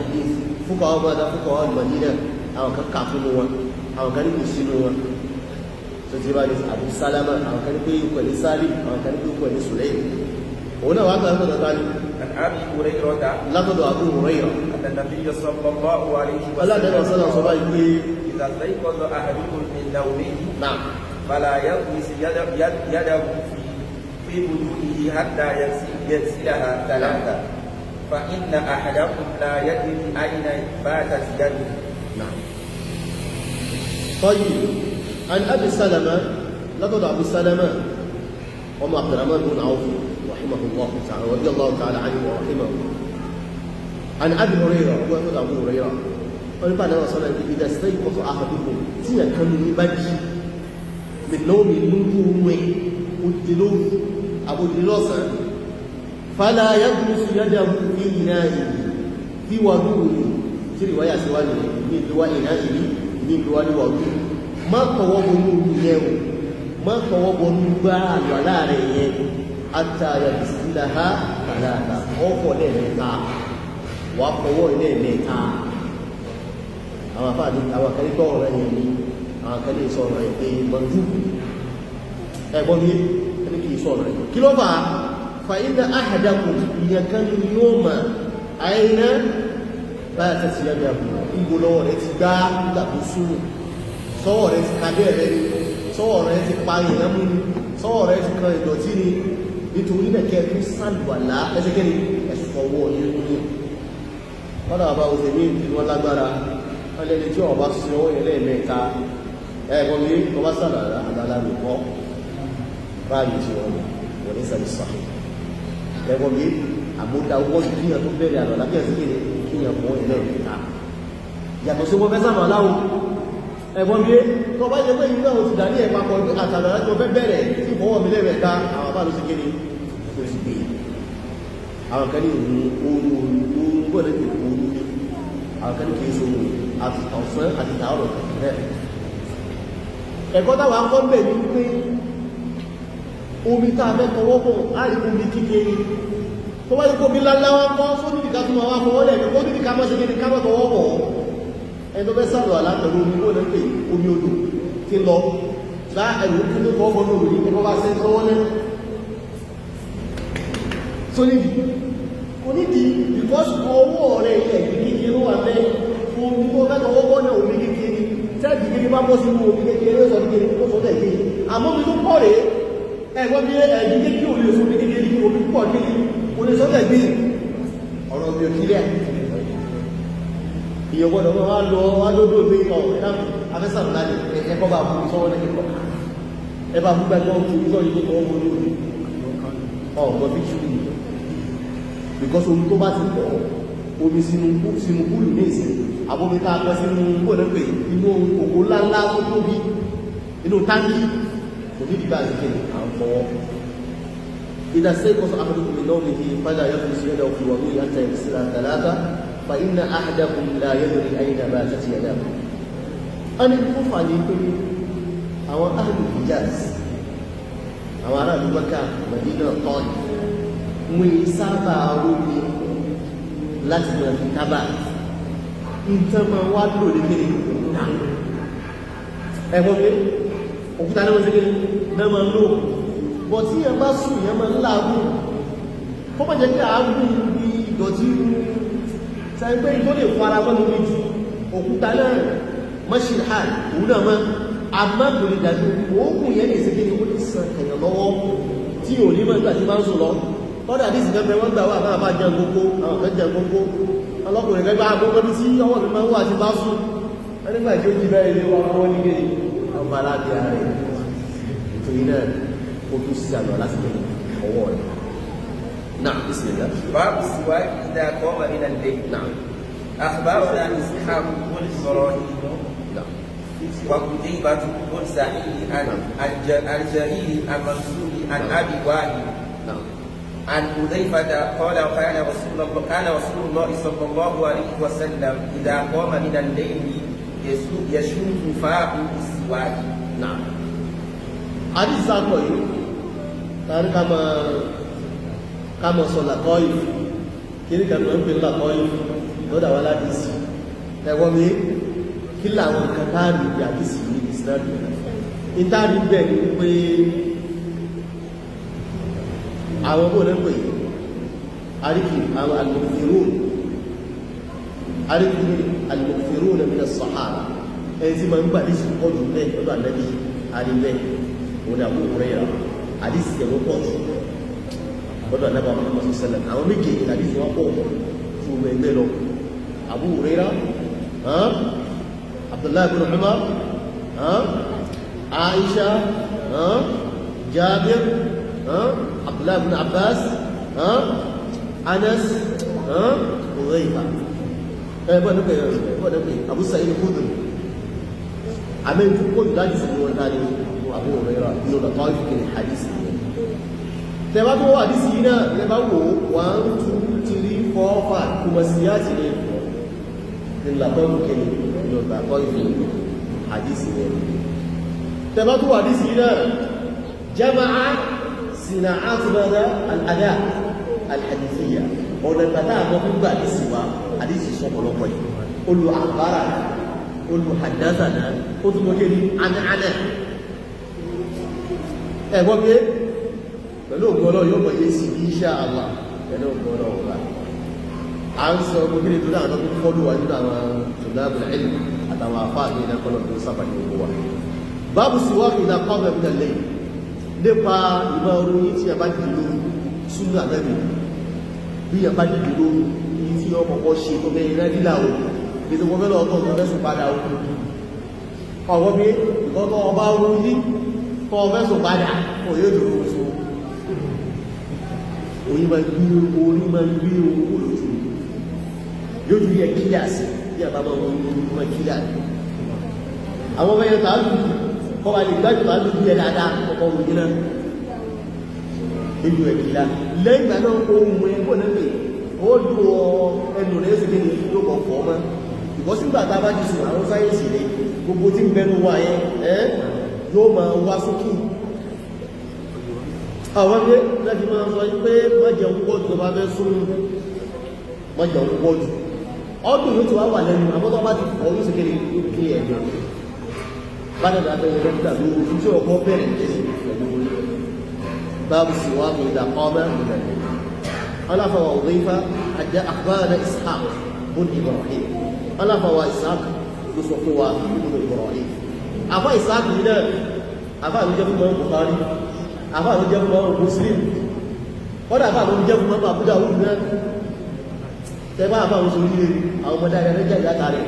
fúkọ̀ ọmọ adá fúkọ̀ ọ̀lùmọ̀dínà àwọn kan kà fún wọn àwọn kan ní kò sínú wọn tó ti bá ní Abu Salama àwọn kan ní pé ikọ̀ ní Salim àwọn kan ní pé ikọ̀ ní Sulaym òun náà wá gbà látọ̀dọ̀ ta ni عن أبي هريرة látọ̀dọ̀ Abu Hurairah أن النبي صلى الله عليه aládẹ́nà sọ́nà sọ báyìí pé إذا استيقظ أحدكم من نومه náà فلا يغمس يده في وجوهه حتى يغسلها ثلاثة فإن أحدكم لا يدري أين باتت يده. نعم. طيب عن أبي سلمة لقد أبو سلمة وما عبد الرحمن بن عوف رحمه الله تعالى رضي الله تعالى عنه ورحمه عن أبي هريرة وقال أبو هريرة قال بعد ما صلى إذا استيقظ أحدكم تيا كان يبكي من نوم النجوم والدلوف أبو الدلوسة فلا يغمس يده في إنائه في وضوءه في رواية سواني من دواء إنائه من دواء وضوء ما توابنوا يوم ما توابنوا بعد ولا ريم حتى يغسلها ثلاثة أوفو لمتا وأقوى لمتا أما فادي أما كان يقول رأيني أما كان يصور رأيني منجوب أقول لي كان يصور رأيني كيلو فإن أحدكم يكن يوم أين باتت يده يقولوا رتبا تبصر صور كبير صور كبير صور كدوتيني nítorí náà kẹ́ tó sàlùwàlá ẹsẹ̀kẹ́ ni ẹ̀sùfọwọ́ yẹn ní ọ̀dọ̀ àbá òsèmí tí wọ́n lágbára wọ́n lẹ́ni tí ọba sí ọwọ́ yẹn lẹ́ẹ̀mẹ́ta ẹ̀kọ́ ní ọba sàlùwàlá àdàlà nìkọ́ báyìí tí wọ́n ní sàlẹ̀ sàlẹ̀ ẹ̀kọ́ bí àmúdá owó ìdíyàn tó bẹ̀rẹ̀ àlọ́ lábẹ́ ẹ̀sìnkiri kíyàn fún ilẹ̀ ìta yàtọ̀ sí wọ́n fẹ́ sáàmà láwọ́ ẹ̀kọ́ bí tó bá jẹ́ pé ìlú náà ti dàní ẹ̀pàpọ̀ àtàlọ́ láti wọ́n fẹ́ bẹ̀rẹ̀ tí ìfọwọ́ mi lẹ́rẹ̀ ta àwọn bá ló sì kiri tó sì gbé àwọn kan ní òun gbọ́dọ̀ ní òun ní àwọn kan ní kìí so àti ọ̀sán àti tààrọ̀ rẹ̀ ẹ̀kọ́ táwọn akọ́ ń bẹ̀ ní pé omi tá a fẹ́ tọwọ́ bọ̀ á rí omi kíkiri tó wáyé kó bí láláwá kọ́ sóní ìdíká tó máa wá fọwọ́ lẹ̀ kó ní ìdíká mọ́ sí kí ní ká mọ́ tọwọ́ bọ̀ ẹni tó fẹ́ sàlọ̀ alátẹ̀lú omi ló lẹ́ pé omi odò ti lọ lá ẹ̀rù tó ní tọwọ́ bọ̀ lórí ẹgbẹ́ bá sẹ́ tọwọ́ lẹ́ sónídì onídì because ọwọ́ rẹ̀ ilẹ̀ kíkiri ló wà bẹ́ omi tó fẹ́ tọwọ́ bọ̀ náà omi kíkiri tẹ́ẹ̀dì kíkiri bá bọ́ sínú omi kékeré sọ kíkiri tó sọ tẹ̀ kíkiri àmọ́ omi tó pọ̀ rèé ẹgbọ́n bí ẹ̀dí kékeré olè sọ ní kékeré ní omi pọ̀ ní olè sọ́lẹ̀ gbé ọ̀rọ̀ bí òkìlẹ̀ ìyọ̀gbọ́dọ̀ wọ́n wá lódó bí afẹ́sàrù láti ẹkọ́ bá fún sọ́wọ́ ní kíkọ́ ẹbá fún gbẹ́gbọ́n fún ìsọ́ ìlú tó wọ́n lórí ọ̀gbọ́n bí ṣú ní because omi tó bá ti pọ̀ omi sínú púlù ní ìsìn àbómi tá a pẹ́ sínú gbọ́dọ̀pẹ̀ inú òkú ńláńlá tó tóbi inú táǹkì وفي بعد كده عن فوق إذا استيقظ أحدكم من نومه فلا يغمس يده في وضوءه حتى يغسلها ثلاثة فإن أحدكم لا يدري أين باتت يداه. أنا أقول عليه أو أهل الحجاز أو أراد مكة مدينة طائف ويسابع رومي láti máa fi tábà nǹkan máa wá lò ní kéde òkúta ẹ̀gbọ́n pé òkúta náà wọ́n ti kéde náà máa lò bọ̀ tí yẹn bá sùn yẹn máa ń láàgùn kó má jẹ́ kí àágùn bí ìdọ̀tí sáré pé tó lè fara mọ́ lórí ju òkúta náà mọ́ṣí hàn òun náà máa amágbèrè dàbí òógùn yẹn lè ṣe kéde ó lè san èèyàn lọ́wọ́ tí ò ní mọ́ nígbà tí máa ń sùn lọ lọ́dà ní ìsìnkẹ́ pé wọ́n gbà wà máa bá jẹ gbogbo àwọn kan jẹ gbogbo ọlọ́kùnrin gẹ́gbà gbogbo bí tí ọwọ́ mi máa ń wà ti bá sùn nígbà tí ó jí bẹ́ẹ̀ ilé wọn wọ́n ní gẹ́gẹ́ ọmọ aláàbí ààrẹ nítorí náà ó tún sí àlọ́ láti lè ọwọ́ rẹ̀ náà bismillah. باب السواك إذا قام إلى الليل. نعم. أخبرنا إسحاق بن إبراهيم وقتيبة بن سعيد عن جرير عن منصور عن أبي وائل عن حذيفة قال كان رسول الله صلى الله عليه وسلم إذا قام من الليل يشوف فاه بالسواك. نعم. حديث ساقوي كان كما صلى قائف kini kan ń pè lákọ́yí lọ́dà wà ládìsí ẹwọ́n mi kí láwọn kàtàrí àdìsí ní ìsìnàdì ìtàrí bẹ́ẹ̀ ni pé àwọn bó lẹ́ pè àríkì àwọn al-mughfirun min as-sahaba ẹni tí ma ń gbà àdìsí pọ̀jù bẹ́ẹ̀ lọ́dọ̀ ànábì àríbẹ́ òun Abu Hurairah àdìsí ẹ̀wọ́ pọ̀jù lọ́dọ̀ ànábì Muhammad sallam àwọn méje àdìsí wọn pọ̀ fún ẹgbẹ́ lọ Abu Hurairah Abdullah ibn Umar Aisha Jabir Abdullah ibn Abbas Anas Hudhayfa ẹgbẹ́ Abu Sa'id al-Khudri àmì tó kó láti sí wọn tàbí Abu Hurairah inú lọ́tọ́ ìfìkì hadisi tẹba tó wà hadisi yìí náà lẹ́bàá wò 1 2 3 4 5 kùmọ̀ sí yá ti lè ní lọ́tọ́ ìfìkì inú lọ́tọ́ ìfìkì hadisi yẹn tẹba tó wà hadisi yìí náà jama'a sina'at bada al-ada al-hadithiyya ọ̀nà ìgbàtà àwọn fún gbà hadisi wa hadisi sọ̀pọ̀lọpọ̀ yìí olù àbára olùhàdásànà ó tún mọ́ kí ní àná ẹ̀gbọ́n pé pẹ̀lú ògbọ́n náà yóò mọ̀ yé sí insha Allah pẹ̀lú ògbọ́n náà wọ́n a ń sọ gbogbo ní ìdúrà àwọn tó fọ́lù wà nínú àwọn tòlábìlì ilm àtàwọn àfáà ní ìdákọ́lọ̀ tó sábà ní owó wa báàbù sí wá ìdá kọ́mẹ̀ bí nàlẹ́ nípa ìmọ̀ orin tí a bá dìde lóru súnú àbẹ́bì bí a bá dìde lóru èyí tí ọmọ kọ́ ṣe tó bẹ́ẹ̀ rẹ́ nílà o ìdí wọ́n mẹ́lọ ọdún ọdún mẹ́sùn padà ọwọ́ bí ìgbọ́tọ̀ ọba orú yí kọ́ mẹ́sùn padà òyé òjò oṣù orí ma gbí owó lójú yóò jú yẹ kílà sí bí àbámọ́ ọmọ kílà àwọn ọmọ yẹn tààlù kọ́ wà lè gbájú tààlù bí ẹ dáadáa ọkọ̀ òun yìí náà èyí ẹ̀ kílà lẹ́yìn náà ohun ẹ̀kọ́ náà pé ó dùn ẹnu rẹ̀ sí kí ni yóò kọ̀ fọ́ mọ́ ìgbọ́sígbà tá bá jù sí àwọn sáyẹ́nsì rẹ̀ gbogbo tí ń bẹnu wà yẹn yóò máa wá sókè àwọn ilé láti máa sọ pé mọ́jẹ̀ ń pọ̀ jù tó bá fẹ́ sún mọ́jẹ̀ ń pọ̀ jù ọdún yóò ti wá wà lẹ́nu àmọ́tọ́ bá ti fọ́ yóò sì kéde kí ẹ̀jọ́ bá dẹ̀ lábẹ́ rẹ́pítà lórí tí ọkọ̀ bẹ̀rẹ̀ jẹ́sì pẹ̀lú báàbù sí wá mi ìdá ọmọ ìdàlẹ̀ aláfàwà Hudhayfa àjẹ́ akhbarana Ishaq bun Ibrahim aláfàwà Ishaq ló sọ fún wa ibn Ibrahim àfá Ishaq yìí náà àfá àlú jẹ́ fún mọ́ Bukhari àfá àlú jẹ́ fún mọ́ Muslim kọ́dà àfá àlú jẹ́ fún mọ́ Abu Dawud náà tẹ́bá àfá àwọn sórí rẹ̀ àwọn ọmọdé ayẹyẹ jẹ́ ìyáta rẹ̀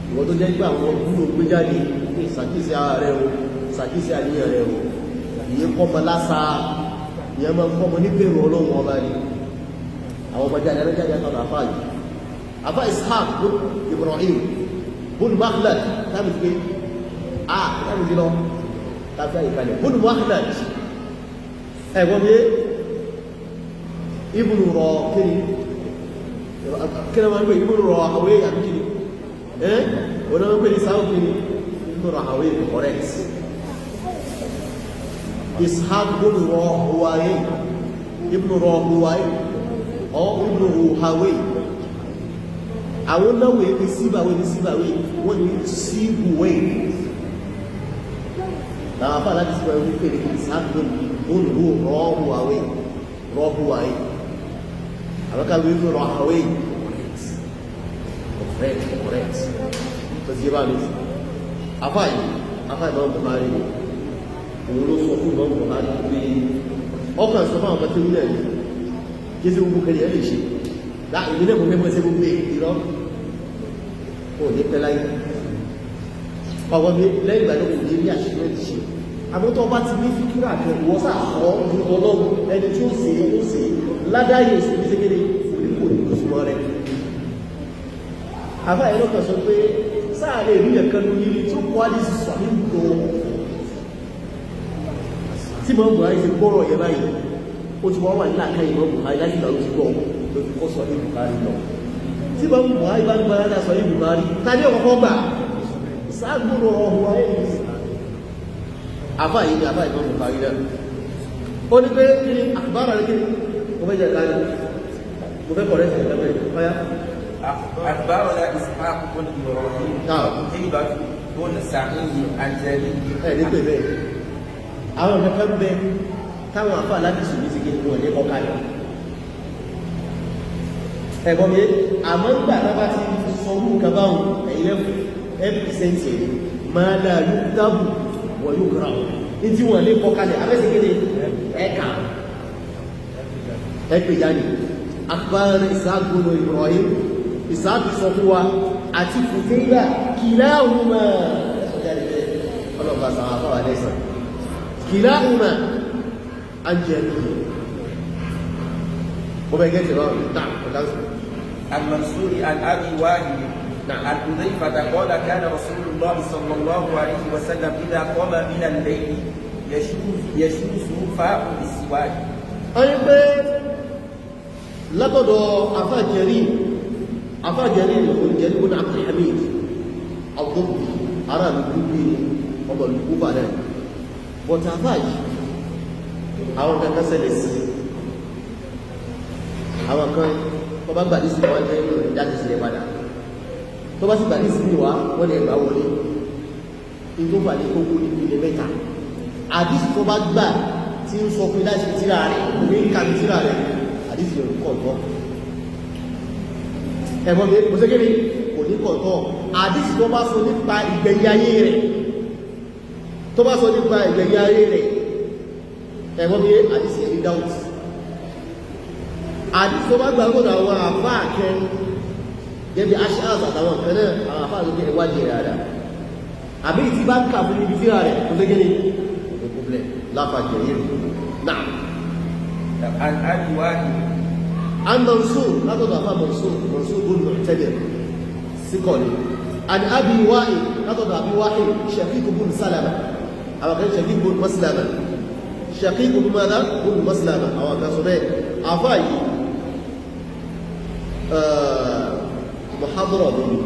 ìwọ́n tó jẹ́ gbà àwọn gúrò gbé jáde ní ìsàkísí ara rẹ̀ o ìsàkísí àníyàn rẹ̀ o ìyẹn kọ́mọ lásà ìyẹn máa kọ́mọ nígbèrò Ọlọ́run ọba ni àwọn ọmọdé ayẹyẹ jẹ́ ìyáta àfá yìí àfá Ishaq bun Ibrahim bun Makhlad tàbí pé tàbí tí lọ tàbí àyíkalẹ̀ bun Makhlad ẹ̀gbọ́n bí ibùn rọ kíni wọ́n ń pè ibùn rọ àwé àbí kíni wọ́n ń pè ní sáwọn kíni ibùn rọ àwé correct Ishaq bun rọ huwaye ibùn rọ huwaye or ibnu Ruhawi àwọn náwó ní síbàwé wọ́n ní síbùwé láwọn afá láti síbàwé ní pé ní ìsáàkùn olùrú rọ́hùwàwé àwọn kan wípé Ruhawi correct tó ti bá ní afá ìmọ̀ Buhari òun ló sọ fún ìmọ̀ Buhari pé ọkàn sọ fún àwọn ọmọ tó ń lẹ̀ kí sí gbogbo kẹrì ẹ̀ lè ṣe láàrin ilé ìwọ̀n mẹ́mọ́ sí gbogbo ìrọ́ kò ní pẹ́ láyé ọwọ́ mi lẹ́yìn ìgbà tó kò ní ní àṣírí ti ṣe àmọ́tọ́ bá ti ní fíkírà kẹ wọ́n sàkọ́ ní ọlọ́run ẹni tí ó sì ládáyé sí ní sékéde kò ní kò súnmọ́ rẹ̀ àbá ẹ̀rọ kan sọ pé sáà lè rí ẹ̀kan lórí tó kọ́ á lè sọ nígbò tí mọ́ Buhari ti gbọ́rọ̀ yẹ báyìí ó ti wọ́n wà ní àkáyì mọ́ Buhari láti ìgbà ó ti gbọ́ ló fi kọ́ sọ ní Buhari lọ tí mọ́ Buhari bá ń gbá láti sọ ní Buhari ta ní ọkọ̀ gbà sáàgbọ́rọ̀ ọ̀hún ayé àfá yìí ni àfá ìmọ̀ Buhari náà ó ní pé kí ni àkùbára rẹ̀ kí ni mo fẹ́ jẹ́ káyọ̀ mo fẹ́ kọ̀rẹ́ sí ẹ̀lẹ́gbẹ̀ ọ̀yá أخبرنا إسحاق بن إبراهيم هيبة بن سعيد الجليل nígbè bẹ́ẹ̀ àwọn ọ̀fẹ́ bẹ táwọn àfà láti sùn ní síkè wọn ní ọkà yọ ẹ̀gbọ́n mi àmọ́ nígbà tá bá ti sọ orú nǹkan báwọn ẹ̀yìn ẹ̀pìsẹ́ntì máa dá yóò dábù wọ yóò gbà ní tí wọ́n lé kọkalẹ̀ abẹ́sẹ̀kéde ẹ̀ka ẹ̀pẹ̀ jáde akhbarana Ishaq bin Ibrahim Ishaq sọ fún wa àti Qutayba kilahuma ọlọ́pàá sàwọn afọ́wà lẹ́sàn kilahuma an jami'i mo bẹ̀ gẹ́gẹ́ wọ́n náà ọ̀dánsù المنصور عن أبي وائل عن حذيفة قال كان رسول الله صلى الله عليه وسلم إذا قام من الليل يشوف فاء بالسواك أي بيت لقد أفا جرير بن عبد الحميد الضبي أرى الضبي ọmọ olùkúfà náà bọ̀tà fàájì àwọn kan kásẹ̀lẹ̀ sí àwọn kan tó bá gbà ní sí wọ́n jẹ́ ìrìn jáde sílẹ̀ padà tó bá sì gbà ní sí wá wọ́n lè gbà wọlé in tó fà ní kókó ní ilẹ̀ mẹ́ta àdísì tó bá gbà tí ń sọ pé láti tíra rẹ̀ ní kàbí tíra rẹ̀ àdísì rẹ̀ kọ̀ọ̀tọ̀ ẹ̀gbọ́n mi kò sékèrè kò ní kọ̀ọ̀tọ̀ àdísì tó bá sọ nípa ìgbẹ̀yìn ayé rẹ̀ tó bá sọ nípa ìgbẹ̀yìn ayé rẹ̀ ẹ̀wọ́n bí àdísì ẹ̀rí dáútì àdísì tó bá gbàgbọ́dọ̀ àwọn àfá àkẹ́ gẹ́bí aṣáàzà àtàwọn kan náà àwọn àfá àlókè ìwádìí rẹ̀ àdá àbí ìtí bá ń kà fún ibi tíra rẹ̀ tó lé gẹ́lẹ́ ìpòpòlẹ̀ láfàjẹ̀ yìí náà عن أبي وائل عن منصور látọ̀dọ̀ àfá منصور بن معتبر síkọ̀lẹ̀ عن أبي وائل látọ̀dọ̀ أبي وائل شقيق بن سلمة أو كان شقيق بن مسلمة شقيق بن ماذا؟ بن مسلمة أو كان صبي أفاي محاضرة بن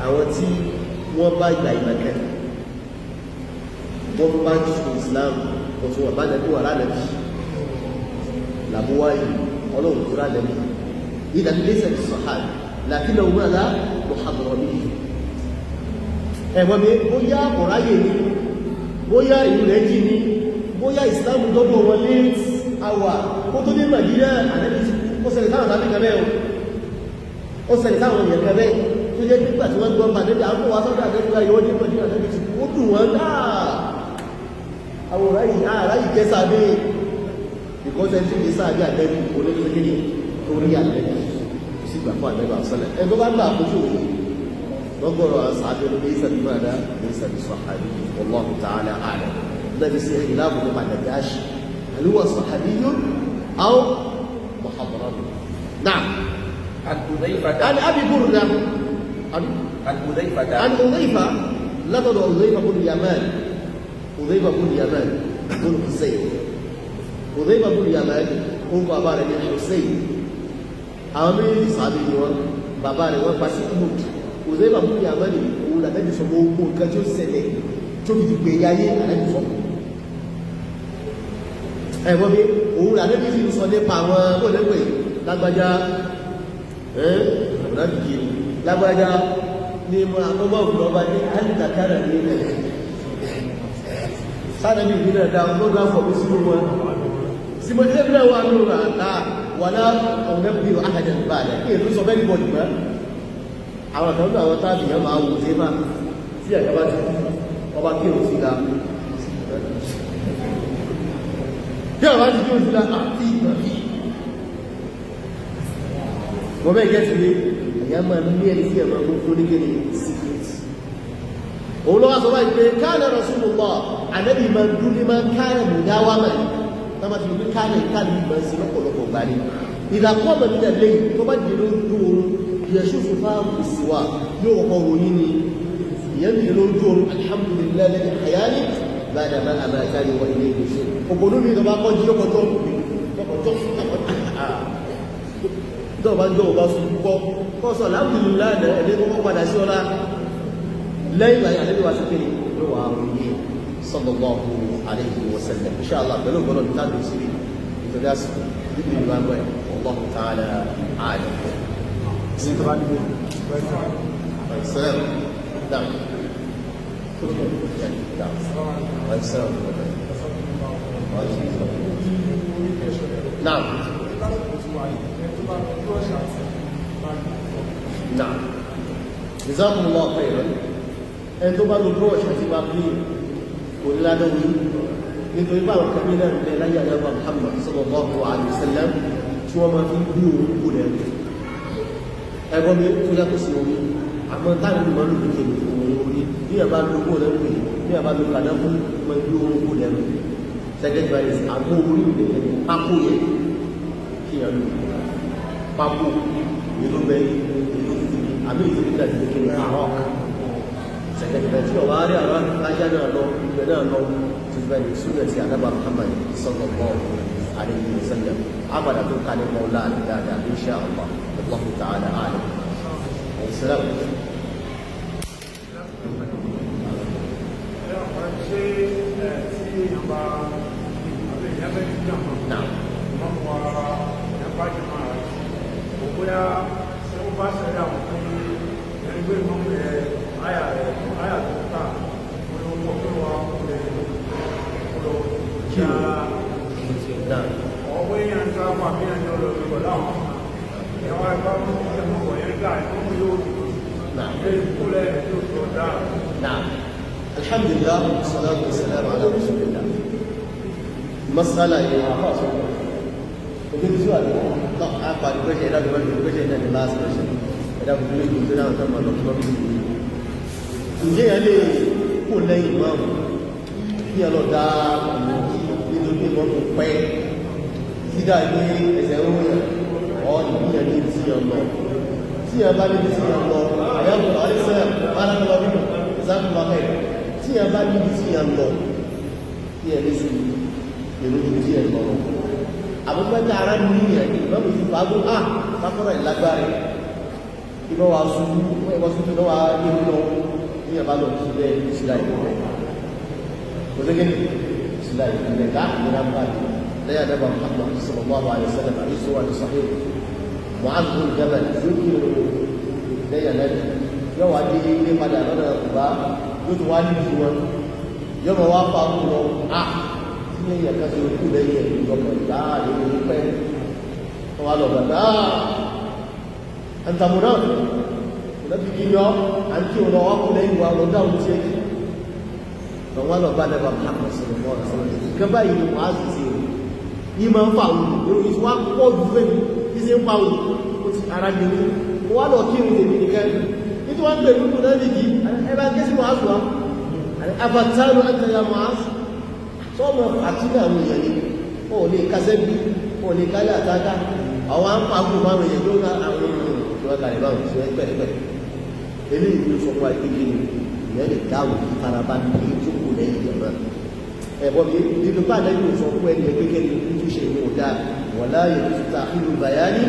أوتي وباي باي مكان وباي الإسلام وسوى بنا دوا لا نبي لا بواي ولو كرا نبي إذا ليس بالصحابة لكنه ماذا؟ محاضرة به ẹ̀wọ̀n mi bóyá ọ̀ráyè ní bóyá ìlú rẹ̀ jí ní bóyá ìsìláàmù dọ́dọ̀ wọn lé àwà kó tó ní Màdínà ànẹ́bí ó ṣẹlẹ̀ táwọn tàbí kẹrẹ ó ṣẹlẹ̀ táwọn èèyàn kẹrẹ tó jẹ́ nígbà tí wọ́n gbọ́n bà níbi àwọn wà sọ́dọ̀ àdẹ́gbà yóò ní Màdínà ànẹ́bí ti ó dùn wọn náà àwọn àráyì kẹsàdé ìkọ́sẹ̀ tí kìí sáàdé ànẹ́bí olóògbé torí ànẹ́bí sí gbà fún ànẹ́bí àṣẹlẹ̀ ẹ̀ tó bá gbà àkójú نظر أصحاب ليس بماذا؟ ليس بصحابي والله تعالى أعلم. النبي سير خلاف مع النجاش هل هو صحابي أو محضرم؟ نعم. عن حذيفة عن أبي بردة عن حذيفة لقد حذيفة بن اليمان حذيفة بن اليمان بن حسين حذيفة بن اليمان هو بابا بن حسين أمير صحابي بابا رẹ̀ pàṣẹ ìmọ̀tì òzèbà mú ìyàmọ́ ní òun làtẹ́bí sọ gbogbo nǹkan tí ó ṣẹlẹ̀ tó fi gbé yáyé àlẹ́bí sọ ẹ̀wọ́n bí òun rà níbi tí sọ nípa àwọn olóògbé lágbájá ọ̀nàbìkì lágbájá ní àkọ́gbọ́ òkúrọ̀bá ní alìkàkàrà ní ilẹ̀ sáàdẹ̀bì ìbílẹ̀ dá ọgbọ́gbà fọ̀mí sínú wọn sí mọ́ tẹ́bílẹ̀ wà ní ọ̀rọ̀ àtà wà náà ọ̀nàbìkì àhàjẹ̀ ìbàdẹ̀ kí èlú sọ bẹ́ẹ̀ bọ̀dì mọ́ àwọn àtàwọn àwọn tábì yẹn máa wù sí máa sí ẹ̀kọ́ ti ọba kí òun sí la bí ọba ti kí òun sí la àti ìgbàfí wọ́n bẹ́ẹ̀ gẹ́ ti lé ẹ̀yà máa ní ẹni sí ẹ̀mọ́ gbogbo ní gẹ́ni secret òun lọ́wọ́ sọ báyìí pé káàlẹ̀ Rasulullah ànábì máa ń dúdé máa ń káàlẹ̀ mùdáwà máa ní náà máa ti rí káàlẹ̀ máa ń sí lọ́pọ̀lọpọ̀ gbà ní ìdàkọ́ ọ̀bẹ̀ nílẹ̀ lẹ́yìn tó bá dé lójú oorun yẹ̀ṣùfù fáwọn ìsìwà yóò kọ́ ròyìn ni ìyẹn ní lójú oorun alhamdulillah lẹ́yìn àyálì báyìí àmà àmàkárí wọ ilé ìgbésẹ̀ ògbónú mi ìjọba kọ́ jí ọkọ̀tọ́ tó bá jọ ọba fún púpọ̀ kọ́sọ̀ alhamdulillah ẹ̀dẹ́ kọ́kọ́ padà sí ọlá lẹ́yìn àyà lẹ́yìn wá sí pé ló wà ròyìn sallallahu alayhi wa sallam inshallah pẹ̀lú ọgbọ́nà ní tábìlì sí ìtọ́jú àsìkò nínú ìlú àgbẹ̀ Allahu ta'ala a'lam. السلام نعم نعم نعم جزاكم الله خيرا ẹni tó bá lo brush àti vacuum kò ní ládọ́ wí nítorí bá àwọn kàmí náà rẹ̀ láyé àyàbá Muhammad sallallahu alaihi wasallam tí wọ́n máa fi gbé òun kò lẹ́nu ẹgbọ́n mi tó yàtọ̀ sí omi àmọ́ táàrí ìlú mọ́lù ní kèmì òun orí bí ẹ bá lókó lẹ́nu pé bí ẹ bá lókó àdá fún ọmọ ìlú ohun kó lẹ́nu second virus àgbó orí ìdè pápó yẹ kí ẹ lò pápó ìlú bẹ ìlú àmì ìdílé láti lè kéde àrọ́k second virus tí ọba rí àrọ́ ajá náà lọ ìgbẹ́ náà lọ tó fẹ́ lè súnà sí àdábà Muhammad sallallahu alaihi wasallam abàdà tó kalẹ̀ mọ́ láàrin dáadáa insha Allah الله تعالى أعلم. السلام. نعم. نعم الحمد لله والصلاة والسلام على رسول الله مسألة خاصة وكل سؤال لا أقعد بشيء لا بشيء لا لاس بشيء لا بقول لك كنا نتكلم عن الطب ǹjẹ́ yẹn lè kó lẹ́yìn ìmáàmù kí ẹ lọ dá nítorí ìmọ̀ tó pẹ́ sídà ní ẹsẹ̀ oòrùn ọ̀ ìbíyàn ní ti yàn lọ tí ẹ bá níbi tí yàn lọ àyàwó àrísẹ́ alákọ̀ọ́ nínú ìsáàkùnlọ ẹ̀ tí ẹ bá níbi tí yàn lọ kí ẹ lè sí èrò níbi tí yàn lọ àbúgbẹ́ta ara ní ìyẹn ní ìmọ̀mù ti fàágó kákọ́rọ̀ ìlágbára ìbọn wa sùn ẹwọ́ sùn tó wà ní ìlú ní ẹ̀bá lọ sí bẹ́ẹ̀ ìsìlá ìpínlẹ̀ kò lé gẹ́gẹ́ ìsìlá ìpínlẹ̀ káàkiri náà bá lẹ́yìn àdẹ́bà Muhammad sallallahu alaihi wasallam àríṣọ́ wà ní sahih Mu'adh bin Jabal lókè lẹ́yìn lẹ́yìn yóò wá dé ilé padà lọ́nà ọ̀gbá yóò tún wá ní ìlú wọn yóò mọ̀ wá fa kú lọ tí ní ẹ̀yà kan tó kú lẹ́yìn ẹ̀yìn ìjọba láàrin orí pẹ́ wọ́n wá lọ bàbá àǹtàmùnà lọ́bí kí yọ àti ọ̀nà ọkùnrin lẹ́yìn wa lọ dáhùn tí ẹ̀kì àwọn alọ́bá lẹ́bàá Muhammad sallallahu alaihi wasallam ìkẹbà yìí wọ́n á sì sí ní ma ń fa òun èrò ìṣúwá pọ̀ jù fẹ́ ní sí ń fa òun ó ti ara gbé ní wọ́n lọ kí òun tèmi nìkan nítorí wọ́n pè nínú náà nìkí ẹbá gé sí Mu'adh wa abatanu àtẹyà Mu'adh sọ́ọ̀mọ̀ àtúnyà àwọn èèyàn ni ó lè kásẹ́ bí ó lè kálẹ̀ àtàkà àwọn àpapọ̀ máa ń yẹn lóra àwọn èèyàn ìwọ́n kàlẹ̀ báwọn ìṣẹ́ pẹ̀lẹ́pẹ̀lẹ́ eléyìí ló sọ fún wa kékeré ìyẹn lè dáwò faraba ní ìjókòó lẹ́yìn ìjọba ẹ̀bọ́n mi nínú bá lẹ́yìn sọ fún ẹni kékeré tó ṣe ní ọ̀dà wọ́n láàyè tó ta ìlú bayani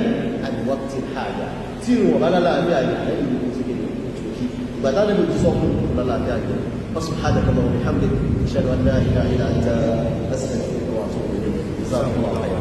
àti waqti haja tí ìwọ̀n bá lálàáfíà àyè lẹ́yìn ìlú tó kékeré òkè ìgbà táwọn ẹni tó sọ fún lálàáfíà àyè وسبحانك اللهم وبحمدك اشهد ان لا اله الا انت استغفرك واتوب اليك Jazakumullah khairan.